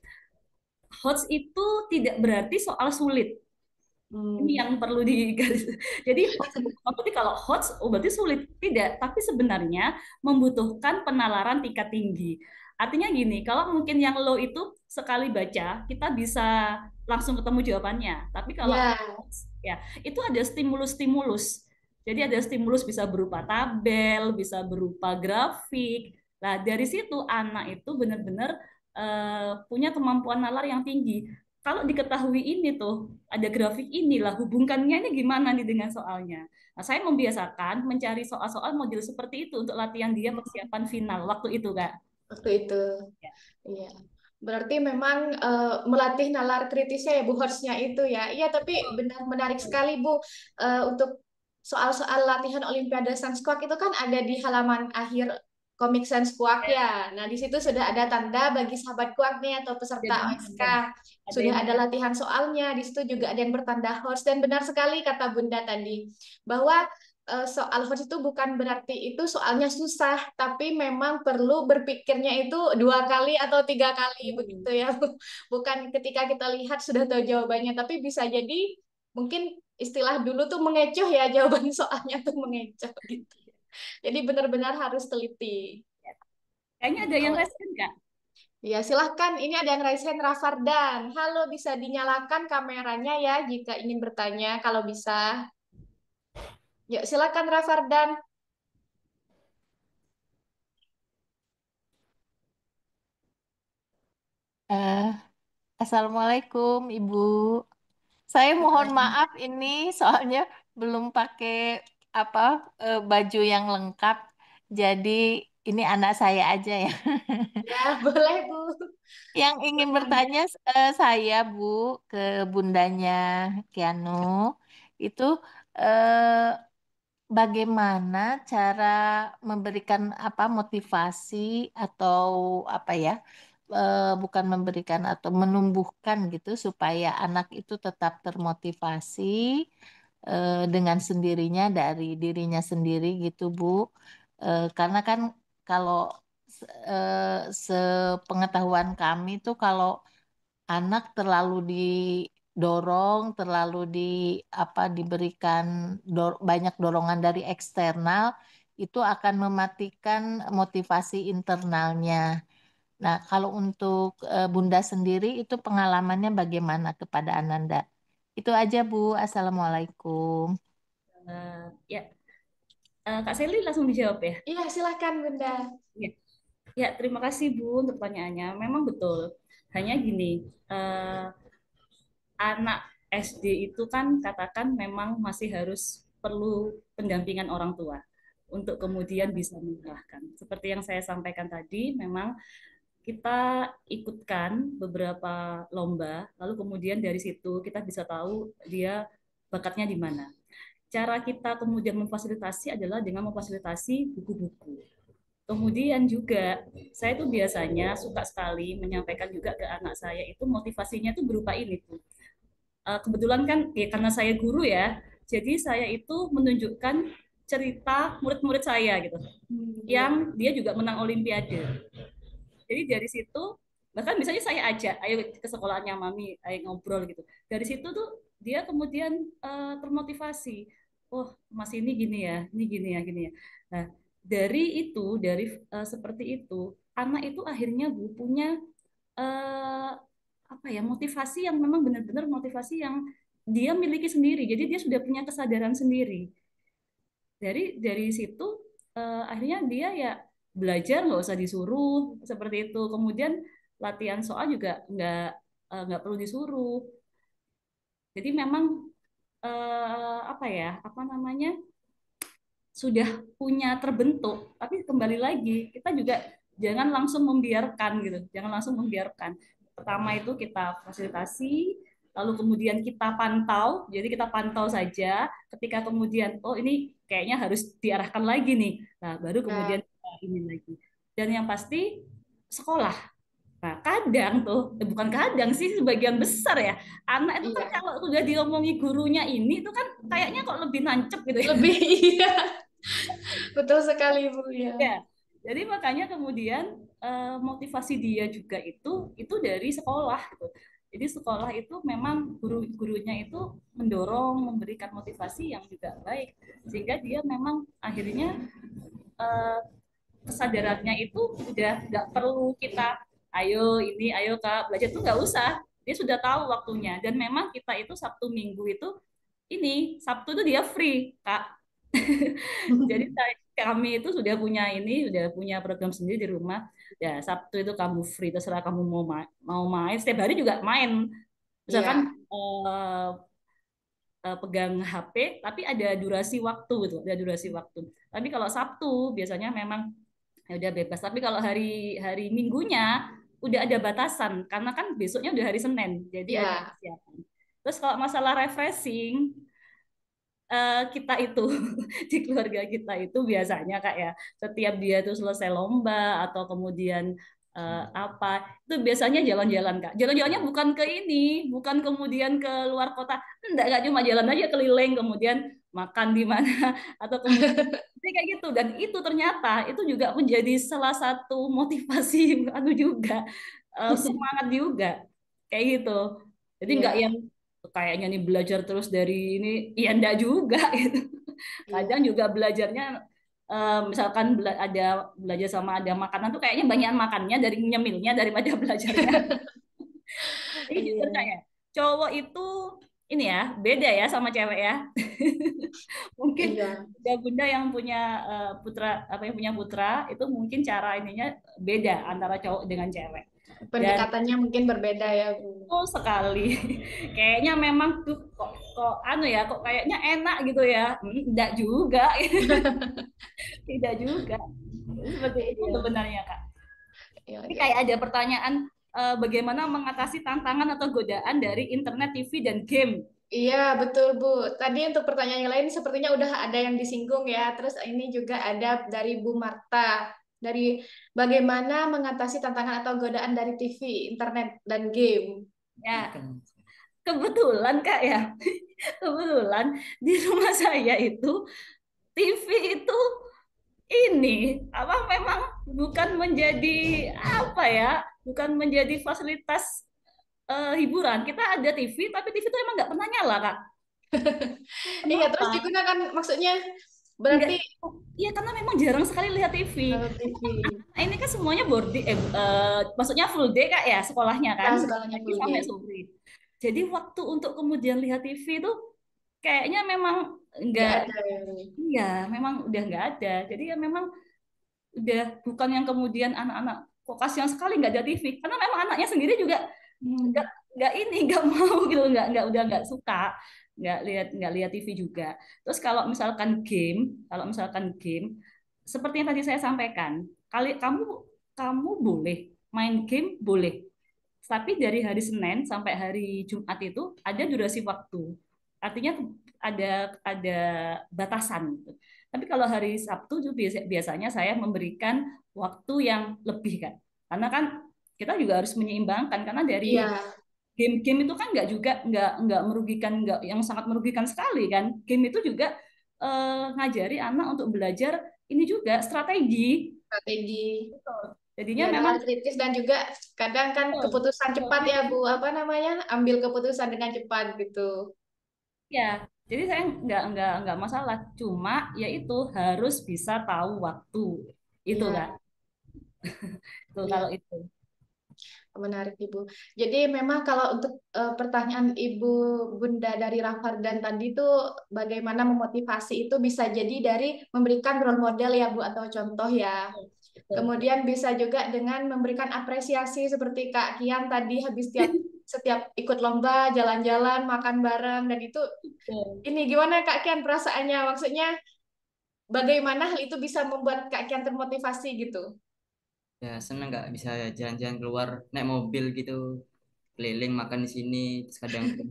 HOTS itu tidak berarti soal sulit. Ini yang perlu digaris. Jadi berarti kalau HOTS berarti sulit. Tidak, tapi sebenarnya membutuhkan penalaran tingkat tinggi. Artinya gini, kalau mungkin yang low itu sekali baca kita bisa langsung ketemu jawabannya. Tapi kalau Ya, HOTS ya itu ada stimulus-stimulus. Jadi ada stimulus bisa berupa tabel, bisa berupa grafik. Nah, dari situ anak itu benar-benar punya kemampuan nalar yang tinggi. Kalau diketahui ini tuh ada grafik inilah hubungkannya ini gimana nih dengan soalnya. Nah, saya membiasakan mencari soal-soal model seperti itu untuk latihan dia persiapan final waktu itu, Kak. waktu itu. Iya. Berarti memang melatih nalar kritisnya ya Bu harusnya itu ya. Iya, tapi benar menarik sekali Bu. Untuk soal-soal latihan Olimpiade Sanskuak itu kan ada di halaman akhir komik Sanskuak ya. Nah, di situ sudah ada tanda bagi sahabat kuak nih atau peserta Jadi OSK. ada Sudah yang ada latihan soalnya. Di situ juga ada yang bertanda horse dan benar sekali kata Bunda tadi bahwa soal hoax itu bukan berarti itu soalnya susah, tapi memang perlu berpikirnya itu 2 kali atau 3 kali begitu ya. Bukan ketika kita lihat sudah tahu jawabannya, tapi bisa jadi mungkin istilah dulu tuh mengecoh ya jawaban soalnya tuh mengecoh gitu. Jadi benar-benar harus teliti. kayaknya ada yang Kalau raise hand, Kak. ya silahkan, ini ada yang raise hand Rafardan. Halo, bisa dinyalakan kameranya ya jika ingin bertanya kalau bisa. Ya silakan Rafardan. Eh, Assalamualaikum Ibu. Saya mohon maaf ini soalnya belum pakai apa baju yang lengkap. Jadi ini anak saya aja ya. Ya, boleh Bu. Yang ingin Silakan. bertanya saya Bu ke bundanya Kianu itu eh, bagaimana cara memberikan apa motivasi atau apa ya bukan memberikan atau menumbuhkan gitu supaya anak itu tetap termotivasi dengan sendirinya dari dirinya sendiri gitu Bu. Karena kan kalau sepengetahuan kami tuh kalau anak terlalu didorong, terlalu apa diberikan banyak dorongan dari eksternal, itu akan mematikan motivasi internalnya. Nah, kalau untuk Bunda sendiri itu pengalamannya bagaimana kepada Ananda? Itu aja Bu. Assalamualaikum. Ya, Kak Selly langsung dijawab ya. Iya, silakan Bunda. Ya, ya, terima kasih Bu untuk pertanyaannya. Memang betul. Hanya gini, anak SD itu kan katakan memang masih harus perlu pendampingan orang tua untuk kemudian bisa mengalahkan. Seperti yang saya sampaikan tadi, memang kita ikutkan beberapa lomba, lalu kemudian dari situ kita bisa tahu dia bakatnya di mana. Cara kita kemudian memfasilitasi adalah dengan memfasilitasi buku-buku. Kemudian juga saya tuh biasanya suka sekali menyampaikan juga ke anak saya itu motivasinya tuh berupa ini tuh. Kebetulan kan ya karena saya guru ya, jadi saya itu menunjukkan cerita murid-murid saya gitu, yang dia juga menang Olimpiade. Jadi dari situ bahkan misalnya saya ajak, ayo ke sekolahnya Mami, ayo ngobrol gitu. Dari situ tuh dia kemudian termotivasi. Oh, Mas ini gini ya, ini gini ya, gini ya. Nah, dari itu, dari seperti itu, anak itu akhirnya Bu punya eh, apa ya motivasi yang memang benar-benar motivasi yang dia miliki sendiri. Jadi dia sudah punya kesadaran sendiri. Dari situ akhirnya dia ya belajar nggak usah disuruh seperti itu. Kemudian latihan soal juga nggak perlu disuruh. Jadi memang apa ya apa namanya sudah punya terbentuk. Tapi kembali lagi kita juga jangan langsung membiarkan gitu. Jangan langsung membiarkan. Pertama itu kita fasilitasi, lalu kemudian kita pantau. Jadi kita pantau saja. Ketika kemudian oh ini kayaknya harus diarahkan lagi nih. Nah, baru kemudian Ya, kita ini lagi. Dan yang pasti sekolah. Nah, kadang tuh, bukan kadang sih sebagian besar ya, anak itu kan iya. kalau udah diomongi gurunya ini itu kan kayaknya kok lebih nancep gitu ya. Lebih iya. Betul sekali Bu ya. Ya, Jadi makanya kemudian motivasi dia juga itu dari sekolah gitu. Jadi sekolah itu memang guru-gurunya itu mendorong, memberikan motivasi yang juga baik sehingga dia memang akhirnya eh, kesadarannya itu udah nggak perlu kita ayo ini ayo kak belajar tuh nggak usah, dia sudah tahu waktunya dan memang kita itu Sabtu Minggu itu ini Sabtu itu dia free kak. Jadi kami itu sudah punya sudah punya program sendiri di rumah. Ya, Sabtu itu kamu free, terserah kamu mau main. Setiap hari juga main. Misalkan Iya, eh, pegang HP, tapi ada durasi waktu gitu, ada durasi waktu. Tapi kalau Sabtu biasanya memang ya udah bebas. Tapi kalau hari hari Minggunya udah ada batasan, karena kan besoknya udah hari Senin, jadi ada iya, persiapan. Terus kalau masalah refreshing, kita itu di keluarga kita itu biasanya kak ya setiap dia tuh selesai lomba atau kemudian apa itu biasanya jalan-jalan kak, jalan-jalannya bukan ke ini, bukan kemudian ke luar kota, enggak cuma jalan aja keliling kemudian makan di mana atau kemudian jadi kayak gitu, dan itu ternyata itu juga menjadi salah satu motivasi anu juga, semangat juga kayak gitu. Jadi nggak iya, yang kayaknya nih belajar terus dari ini, ya enggak juga gitu. iya, Kadang juga belajarnya misalkan ada belajar sama ada makanan tuh kayaknya banyak makannya dari nyemilnya daripada belajarnya. Jadi jujur iya, kayak cowok itu ini ya beda ya sama cewek ya. Mungkin iya. bunda-bunda yang punya putra apa yang punya putra itu mungkin cara ininya beda antara cowok dengan cewek. Dan Pendekatannya mungkin berbeda ya, Bu. betul sekali. Kayaknya memang tuh kok anu ya, kok kayaknya enak gitu ya. Enggak juga. Tidak juga. Seperti itu Iya, sebenarnya, Kak. iya, Ini iya. kayak ada pertanyaan bagaimana mengatasi tantangan atau godaan dari internet, TV dan game. Iya, betul, Bu. Tadi untuk pertanyaan yang lain sepertinya udah ada yang disinggung ya. Terus ini juga ada dari Bu Marta. Dari bagaimana mengatasi tantangan atau godaan dari TV, internet, dan game. Ya, kebetulan Kak ya. Kebetulan di rumah saya itu TV itu ini apa memang bukan menjadi apa ya, bukan menjadi fasilitas hiburan. Kita ada TV, tapi TV itu emang nggak pernah nyala, Kak. Iya, terus Kenapa? digunakan maksudnya Nggak, berarti iya karena memang jarang sekali lihat TV. kalau TV. Nah, ini kan semuanya boarding, maksudnya full day Kak ya sekolahnya Ya, kan, sekolahnya pagi full sampai day. sore. Jadi waktu untuk kemudian lihat TV itu kayaknya memang Nggak nggak, ada ya. iya memang udah nggak ada. Jadi ya memang udah bukan yang kemudian anak-anak kok kasihan sekali nggak ada TV, karena memang anaknya sendiri juga nggak Hmm. nggak ini nggak mau gitu, nggak udah nggak suka nggak lihat TV juga. Terus kalau misalkan game seperti yang tadi saya sampaikan, kali kamu boleh main game boleh, tapi dari hari Senin sampai hari Jumat itu ada durasi waktu, artinya ada batasan gitu. Tapi kalau hari Sabtu itu biasanya saya memberikan waktu yang lebih kan, karena kan kita juga harus menyeimbangkan karena dari Iya, game-game itu kan nggak merugikan, nggak yang sangat merugikan sekali kan. Game itu juga ngajari anak untuk belajar ini juga strategi. strategi. Jadinya Ya, memang nalar kritis dan juga kadang kan betul, keputusan betul, cepat ya, kritis Bu. itu Apa namanya? Ambil keputusan dengan cepat gitu. ya. Jadi saya nggak masalah. Cuma ya itu harus bisa tahu waktu itu Iya, kan. Tuh iya. kalau itu. Menarik, Ibu. Jadi memang kalau untuk pertanyaan Ibu Bunda dari Rafardan tadi itu bagaimana memotivasi itu bisa jadi dari memberikan role model ya Bu atau contoh ya. Betul. Kemudian bisa juga dengan memberikan apresiasi seperti Kak Kian tadi habis setiap ikut lomba, jalan-jalan, makan bareng dan itu Betul. ini gimana Kak Kian perasaannya? Maksudnya bagaimana hal itu bisa membuat Kak Kian termotivasi gitu? Ya seneng nggak bisa jalan-jalan keluar naik mobil gitu keliling makan di sini terus kadang ke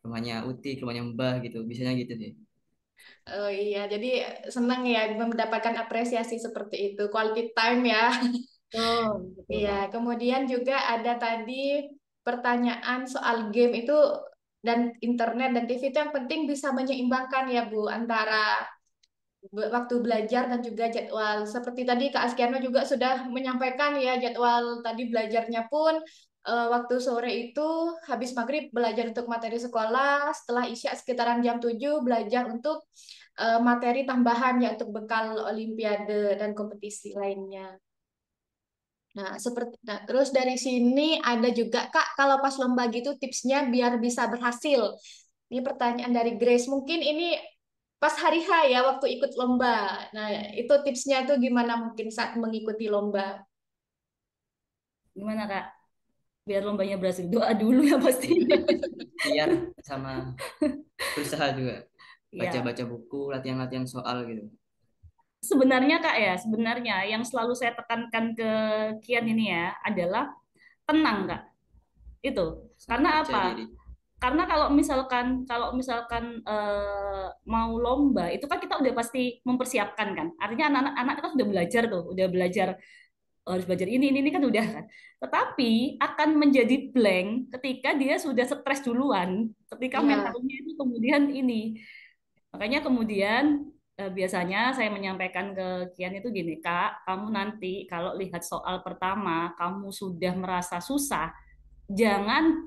rumahnya Uti ke rumahnya Mbah gitu biasanya gitu sih. Oh iya, jadi senang ya mendapatkan apresiasi seperti itu, quality time ya. Betul, betul Iya, Pak. kemudian juga ada tadi pertanyaan soal game itu dan internet dan TV itu yang penting bisa menyeimbangkan ya Bu antara waktu belajar dan juga jadwal. Seperti tadi Kak Askiano juga sudah menyampaikan ya jadwal tadi belajarnya pun waktu sore itu habis maghrib belajar untuk materi sekolah, setelah Isya sekitaran jam 7 belajar untuk materi tambahan ya untuk bekal olimpiade dan kompetisi lainnya. Terus dari sini ada juga Kak, kalau pas lomba gitu tipsnya biar bisa berhasil. Ini pertanyaan dari Grace. Mungkin ini pas hari H ya waktu ikut lomba. Nah, itu tipsnya tuh gimana mungkin saat mengikuti lomba? Gimana Kak? Biar lombanya berhasil. Doa dulu ya pastinya. Biar sama berusaha juga. Ya, Baca-baca buku, latihan-latihan soal gitu. sebenarnya Kak ya, sebenarnya yang selalu saya tekankan ke Kian ini ya adalah tenang Kak. Itu. Sama Karena apa? percaya diri. Karena kalau misalkan mau lomba itu kan kita udah pasti mempersiapkan kan. Artinya anak-anak kan sudah belajar tuh, udah belajar harus belajar ini kan udah kan. Tetapi akan menjadi blank ketika dia sudah stres duluan, ketika Ya, mentalnya itu kemudian ini. Makanya kemudian biasanya saya menyampaikan ke Kian itu gini, Kak, kamu nanti kalau lihat soal pertama, kamu sudah merasa susah, jangan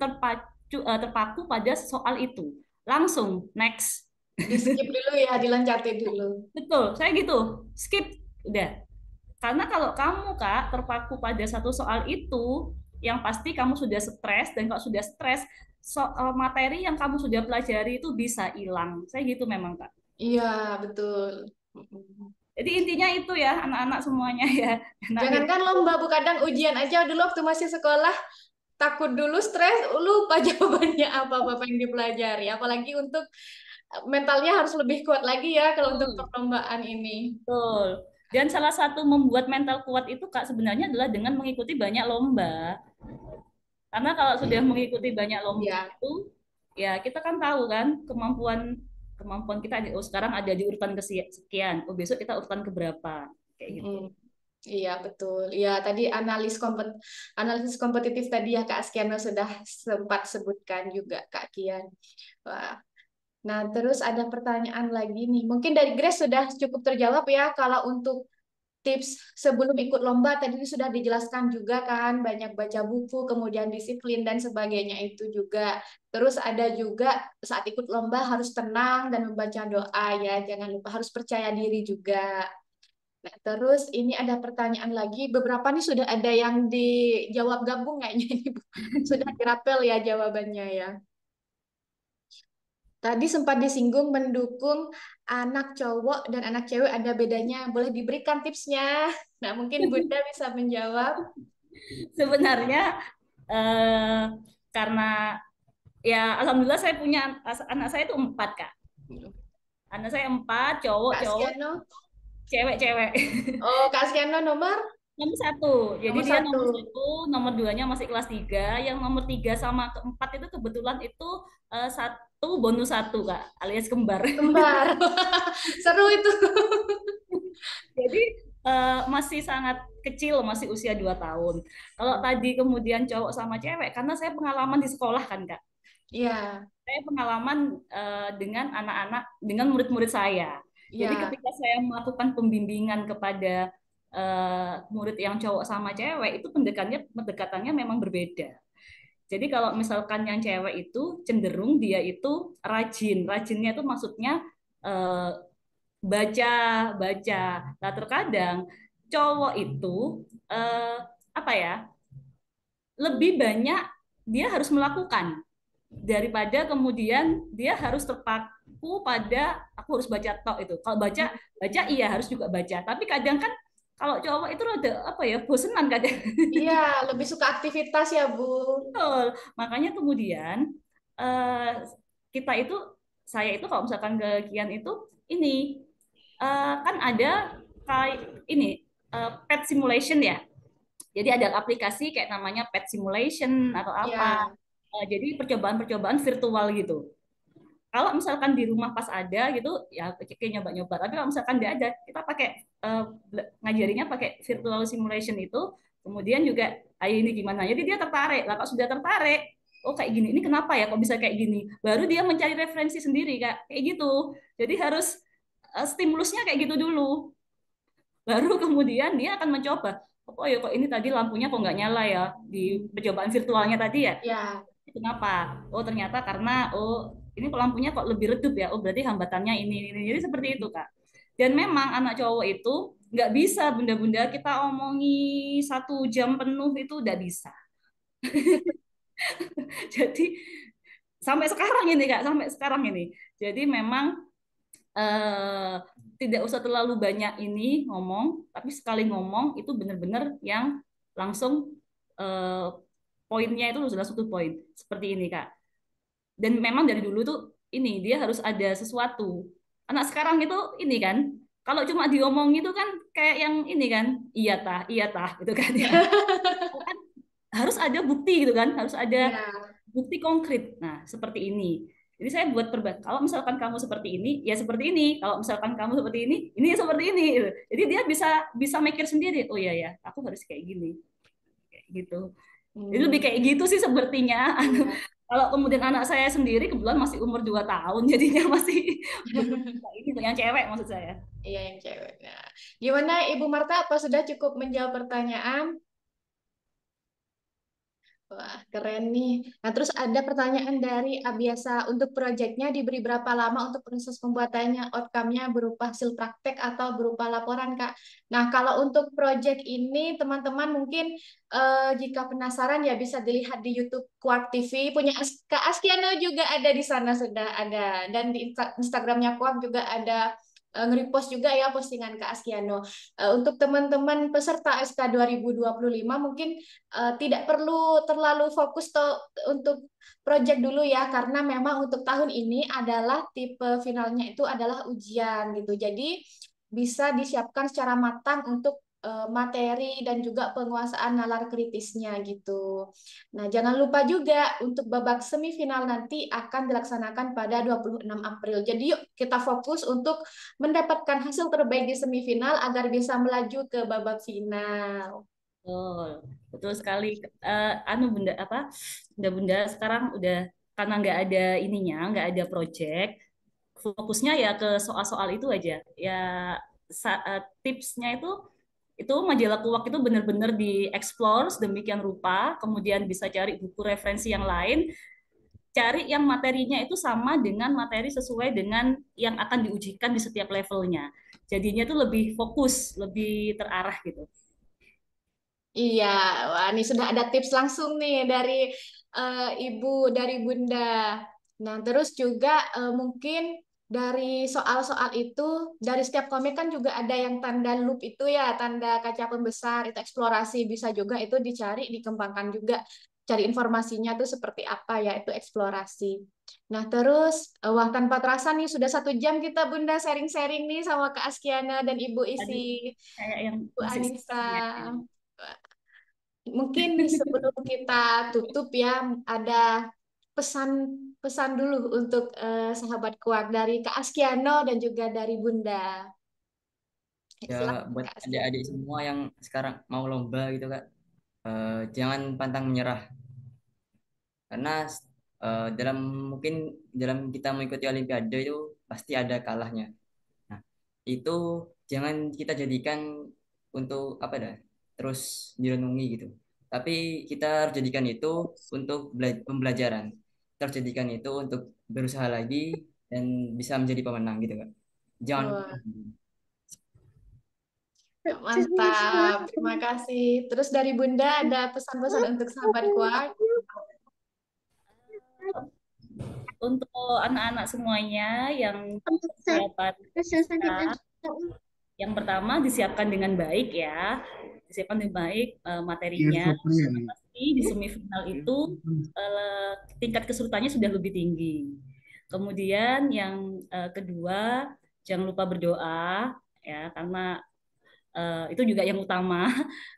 terpaku pada soal itu. Langsung next. di skip dulu ya, diloncati dulu. Betul, saya gitu. Skip, udah. Karena kalau kamu Kak terpaku pada satu soal itu, yang pasti kamu sudah stres dan kalau sudah stres, soal materi yang kamu sudah pelajari itu bisa hilang. Saya gitu memang Kak. Iya, betul. Mm-mm. Jadi intinya itu ya anak-anak semuanya ya. Nanti Jangankan lomba, Bu, kadang ujian aja dulu waktu masih sekolah, takut dulu stres, lupa jawabannya apa-apa yang dipelajari. Apalagi untuk mentalnya harus lebih kuat lagi ya kalau untuk betul, perlombaan ini. betul. Dan salah satu membuat mental kuat itu Kak sebenarnya adalah dengan mengikuti banyak lomba. Karena kalau sudah mengikuti banyak lomba Ya. itu, ya kita kan tahu kan kemampuan kemampuan kita. Oh sekarang ada di urutan kesekian, oh besok kita urutan keberapa, kayak gitu. Mm. Iya, betul. Iya, tadi analisis kompetitif tadi ya Kak Askiano sudah sempat sebutkan juga Kak Kian. Wah. Nah, terus ada pertanyaan lagi nih. Mungkin dari Grace sudah cukup terjawab ya kalau untuk tips sebelum ikut lomba tadi sudah dijelaskan juga kan, banyak baca buku, kemudian disiplin dan sebagainya itu juga. Terus ada juga saat ikut lomba harus tenang dan membaca doa ya, jangan lupa harus percaya diri juga. Nah, terus ini ada pertanyaan lagi, beberapa nih sudah ada yang dijawab gabung kayaknya ini, Bu. Sudah dirapel ya jawabannya ya. Tadi sempat disinggung mendukung anak cowok dan anak cewek ada bedanya. Boleh diberikan tipsnya? Nah, mungkin Bunda bisa menjawab. Sebenarnya eh, karena ya alhamdulillah saya punya anak saya itu empat Kak. Anak saya empat, cowok Kak cowok, Askiano. cewek. Oh, Kak Askiano nomor Nomor satu, jadi nomor dia satu. nomor satu, nomor duanya masih kelas tiga, yang nomor tiga sama keempat itu kebetulan itu satu bonus satu Kak, alias kembar. Kembar. Seru itu. Jadi masih sangat kecil, masih usia 2 tahun. Kalau tadi kemudian cowok sama cewek, karena saya pengalaman di sekolah kan Kak, Iya, saya pengalaman dengan anak-anak, dengan murid-murid saya. Jadi iya, ketika saya melakukan pembimbingan kepada murid yang cowok sama cewek, itu pendekatannya memang berbeda. Jadi kalau misalkan yang cewek itu cenderung dia itu rajin, rajinnya itu maksudnya eh, baca, baca. Nah terkadang cowok itu eh, apa ya, lebih banyak dia harus melakukan daripada kemudian dia harus terpaku pada aku harus baca tok itu. Kalau baca baca iya harus juga baca. Tapi kadang kan kalau cowok itu rada apa ya bosenan kadang. iya. Lebih suka aktivitas ya, Bu. Betul. Makanya kemudian eh, kita itu saya itu kalau misalkan ke Kian itu ini kan ada kayak ini pet simulation ya. Jadi ada aplikasi kayak namanya pet simulation atau apa. Iya, Jadi percobaan-percobaan virtual gitu. Kalau misalkan di rumah pas ada gitu ya kayak nyoba-nyoba, tapi kalau misalkan tidak ada kita pakai eh, ngajarinya pakai virtual simulation itu, kemudian juga ayo ini gimana, jadi dia tertarik lah. Kalau sudah tertarik, oh kayak gini, ini kenapa ya kok bisa kayak gini, baru dia mencari referensi sendiri kayak gitu. Jadi harus stimulusnya kayak gitu dulu. Baru kemudian dia akan mencoba. Oh ya kok ini tadi lampunya kok nggak nyala ya di percobaan virtualnya tadi ya. Ya. Kenapa? Oh ternyata karena ini kok lampunya kok lebih redup ya. Oh berarti hambatannya ini. Jadi seperti itu Kak. Dan memang anak cowok itu nggak bisa bunda-bunda kita omongi 1 jam penuh itu udah bisa. Jadi sampai sekarang ini Kak, sampai sekarang ini. Jadi memang eh, tidak usah terlalu banyak ini ngomong, tapi sekali ngomong itu benar-benar yang langsung eh, poinnya itu sudah 1 poin seperti ini Kak. Dan memang dari dulu tuh ini dia harus ada sesuatu. Anak sekarang itu ini kan, kalau cuma diomong itu kan kayak yang ini kan, iya tah gitu kan ya. Kan harus ada bukti gitu kan, harus ada Ya. bukti konkret. Nah, seperti ini. Jadi saya buat kalau misalkan kamu seperti ini, ya seperti ini. Kalau misalkan kamu seperti ini ya seperti ini. Gitu. Jadi dia bisa bisa mikir sendiri. Oh iya ya, aku harus kayak gini, kayak gitu. Jadi lebih kayak gitu sih sepertinya. Iya. Kalau kemudian anak saya sendiri kebetulan masih umur 2 tahun, jadinya masih belum ini yang cewek maksud saya. Iya yang cewek. Nah, gimana Ibu Marta? Apa sudah cukup menjawab pertanyaan? Wah, keren nih. Nah, terus ada pertanyaan dari Abiasa. Untuk proyeknya diberi berapa lama untuk proses pembuatannya? Outcome-nya berupa hasil praktek atau berupa laporan, Kak? Nah, kalau untuk proyek ini, teman-teman mungkin jika penasaran ya bisa dilihat di YouTube Quark TV. Punya Kak Askiano juga ada di sana sudah ada. Dan di Instagramnya Quark juga ada nge-repost juga ya postingan Kak Askiano. Untuk teman-teman peserta SK 2025 mungkin tidak perlu terlalu fokus untuk project dulu ya karena memang untuk tahun ini adalah tipe finalnya itu adalah ujian gitu. Jadi bisa disiapkan secara matang untuk materi dan juga penguasaan nalar kritisnya gitu. Nah, jangan lupa juga untuk babak semifinal nanti akan dilaksanakan pada 26 April. Jadi yuk kita fokus untuk mendapatkan hasil terbaik di semifinal agar bisa melaju ke babak final. Betul, betul sekali. Bunda apa? Bunda-bunda sekarang udah karena nggak ada ininya, nggak ada project, fokusnya ya ke soal-soal itu aja. Ya tipsnya itu majalah Kuak itu benar-benar dieksplor sedemikian rupa, kemudian bisa cari buku referensi yang lain, cari yang materinya itu sama dengan materi sesuai dengan yang akan diujikan di setiap levelnya. Jadinya tuh lebih fokus, lebih terarah gitu. Iya, wah ini sudah ada tips langsung nih dari Ibu, dari Bunda. Nah, terus juga mungkin dari soal-soal itu, dari setiap komik kan juga ada yang tanda loop itu ya, tanda kaca pembesar, itu eksplorasi. Bisa juga itu dicari, dikembangkan juga. Cari informasinya tuh seperti apa ya, itu eksplorasi. Nah, terus, wah tanpa terasa nih, sudah 1 jam kita Bunda sharing-sharing nih sama Kak Askiana dan Ibu Isi, Tadi kayak yang Bu masih Anissa. setengah. Mungkin nih sebelum kita tutup ya, ada pesan-pesan dulu untuk sahabat kuat dari Kak Askiano dan juga dari Bunda. Ya Silakan buat Kak Askiano. adik-adik semua yang sekarang mau lomba gitu Kak, jangan pantang menyerah karena dalam mungkin dalam kita mengikuti Olimpiade itu pasti ada kalahnya. Nah, itu jangan kita jadikan untuk apa dah terus direnungi gitu. Tapi kita harus jadikan itu untuk pembelajaran. Kita harus jadikan itu untuk berusaha lagi dan bisa menjadi pemenang gitu Kak. Jangan Wah, mantap. Terima kasih. Terus dari Bunda ada pesan-pesan untuk sahabat kuat. Untuk anak-anak semuanya yang persiapan SK, yang pertama disiapkan dengan baik ya, disiapkan dengan baik materinya. Pasti di semifinal itu tingkat kesulitannya sudah lebih tinggi. Kemudian yang kedua, jangan lupa berdoa ya karena itu juga yang utama.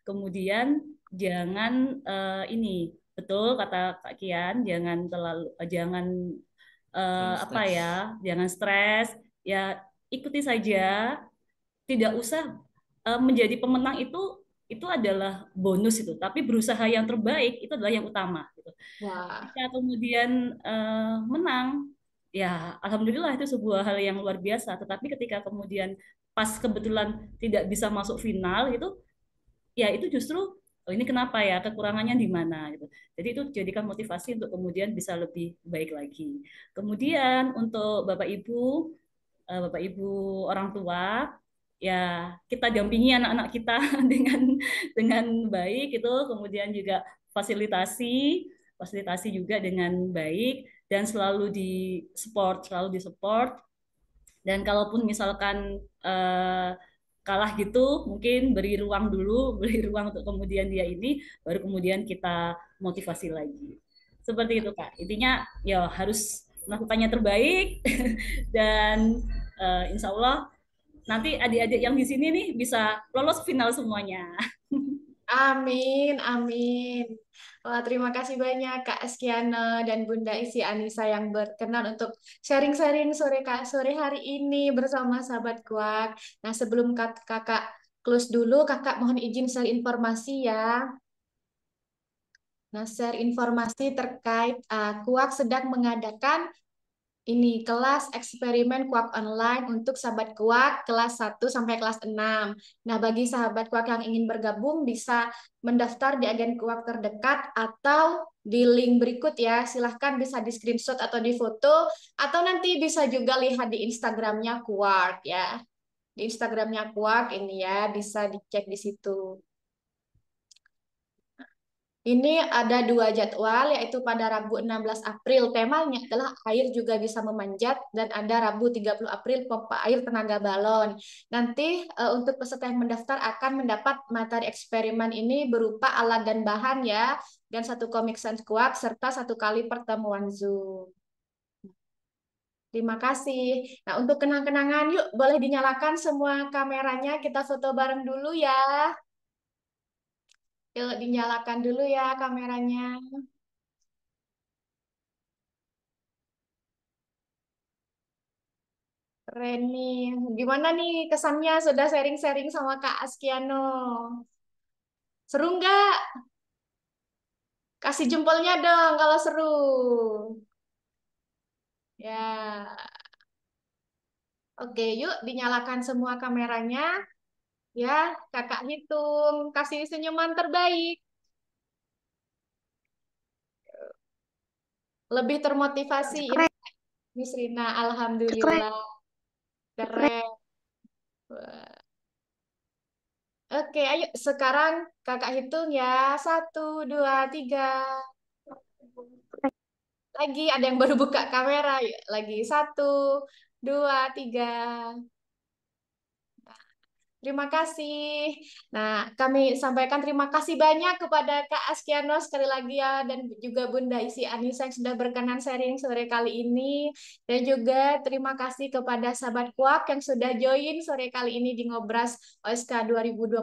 Kemudian jangan ini betul kata Kak Kian, jangan terlalu jangan jangan apa stres. ya, jangan stres. Ya ikuti saja, tidak usah menjadi pemenang itu adalah bonus itu, tapi berusaha yang terbaik itu adalah yang utama gitu. Wah, Ketika kemudian menang ya alhamdulillah itu sebuah hal yang luar biasa. Tetapi ketika kemudian pas kebetulan tidak bisa masuk final itu, ya itu justru oh ini kenapa ya, kekurangannya di mana gitu. Jadi itu jadikan motivasi untuk kemudian bisa lebih baik lagi. Kemudian untuk Bapak Ibu orang tua, ya kita dampingi anak-anak kita dengan dengan baik itu, kemudian juga fasilitasi fasilitasi juga dengan baik dan selalu disupport dan kalaupun misalkan kalah gitu, mungkin beri ruang dulu, beri ruang untuk kemudian dia ini, baru kemudian kita motivasi lagi. Seperti itu Kak. Intinya ya harus melakukannya terbaik dan insya Allah nanti adik-adik yang di sini nih bisa lolos final semuanya. Amin, amin. Wah, terima kasih banyak Kak Askiana dan Bunda Isi Anissa yang berkenan untuk sharing-sharing sore hari ini bersama sahabat kuak. Nah, sebelum kakak close dulu, kakak mohon izin share informasi ya. Nah, share informasi terkait kuak sedang mengadakan ini kelas eksperimen kuak online untuk sahabat kuak kelas 1 sampai kelas 6. Nah, bagi sahabat kuak yang ingin bergabung bisa mendaftar di agen kuak terdekat atau di link berikut ya. Silahkan bisa di screenshot atau di foto atau nanti bisa juga lihat di Instagramnya kuak ya. Di Instagramnya kuak ini ya, bisa dicek di situ. Ini ada 2 jadwal, yaitu pada Rabu 16 April. Temanya adalah air juga bisa memanjat, dan ada Rabu 30 April pompa air tenaga balon. Nanti untuk peserta yang mendaftar akan mendapat materi eksperimen ini berupa alat dan bahan ya, dan 1 komik sans kuak, serta 1 kali pertemuan Zoom. Terima kasih. Nah, untuk kenang-kenangan, yuk boleh dinyalakan semua kameranya, kita foto bareng dulu ya. Yuk dinyalakan dulu ya kameranya. Reni, gimana nih kesannya sudah sharing-sharing sama Kak Askiano? Seru nggak? Kasih jempolnya dong kalau seru. Ya, oke yuk dinyalakan semua kameranya. Ya, kakak hitung. Kasih senyuman terbaik. Lebih termotivasi ini Keren, Miss Rina. keren, Alhamdulillah. keren. Keren. Wah. Oke, ayo sekarang kakak hitung ya. 1, 2, 3. Lagi ada yang baru buka kamera. Yuk, lagi 1, 2, 3. Terima kasih. Nah, kami sampaikan terima kasih banyak kepada Kak Askiano sekali lagi ya, dan juga Bunda Isi Anissa yang sudah berkenan sharing sore kali ini. Dan juga terima kasih kepada sahabat Kuak yang sudah join sore kali ini di Ngobras OSK 2025.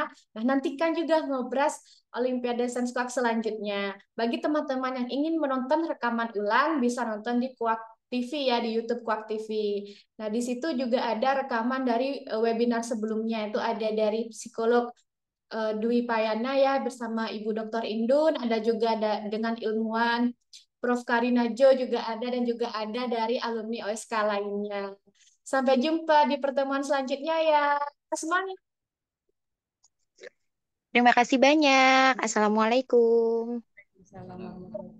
Nah, nantikan juga Ngobras Olimpiade Sains Kuak selanjutnya. Bagi teman-teman yang ingin menonton rekaman ulang, bisa nonton di Kuak TV ya, di YouTube Kuak TV. Nah, di situ juga ada rekaman dari webinar sebelumnya, itu ada dari psikolog Dwi Payana ya bersama Ibu Dr. Indun, ada juga dengan ilmuwan Prof. Karina Jo juga ada, dan juga ada dari alumni OSK lainnya. Sampai jumpa di pertemuan selanjutnya ya. Semangat. Terima kasih banyak. Assalamualaikum. Assalamualaikum.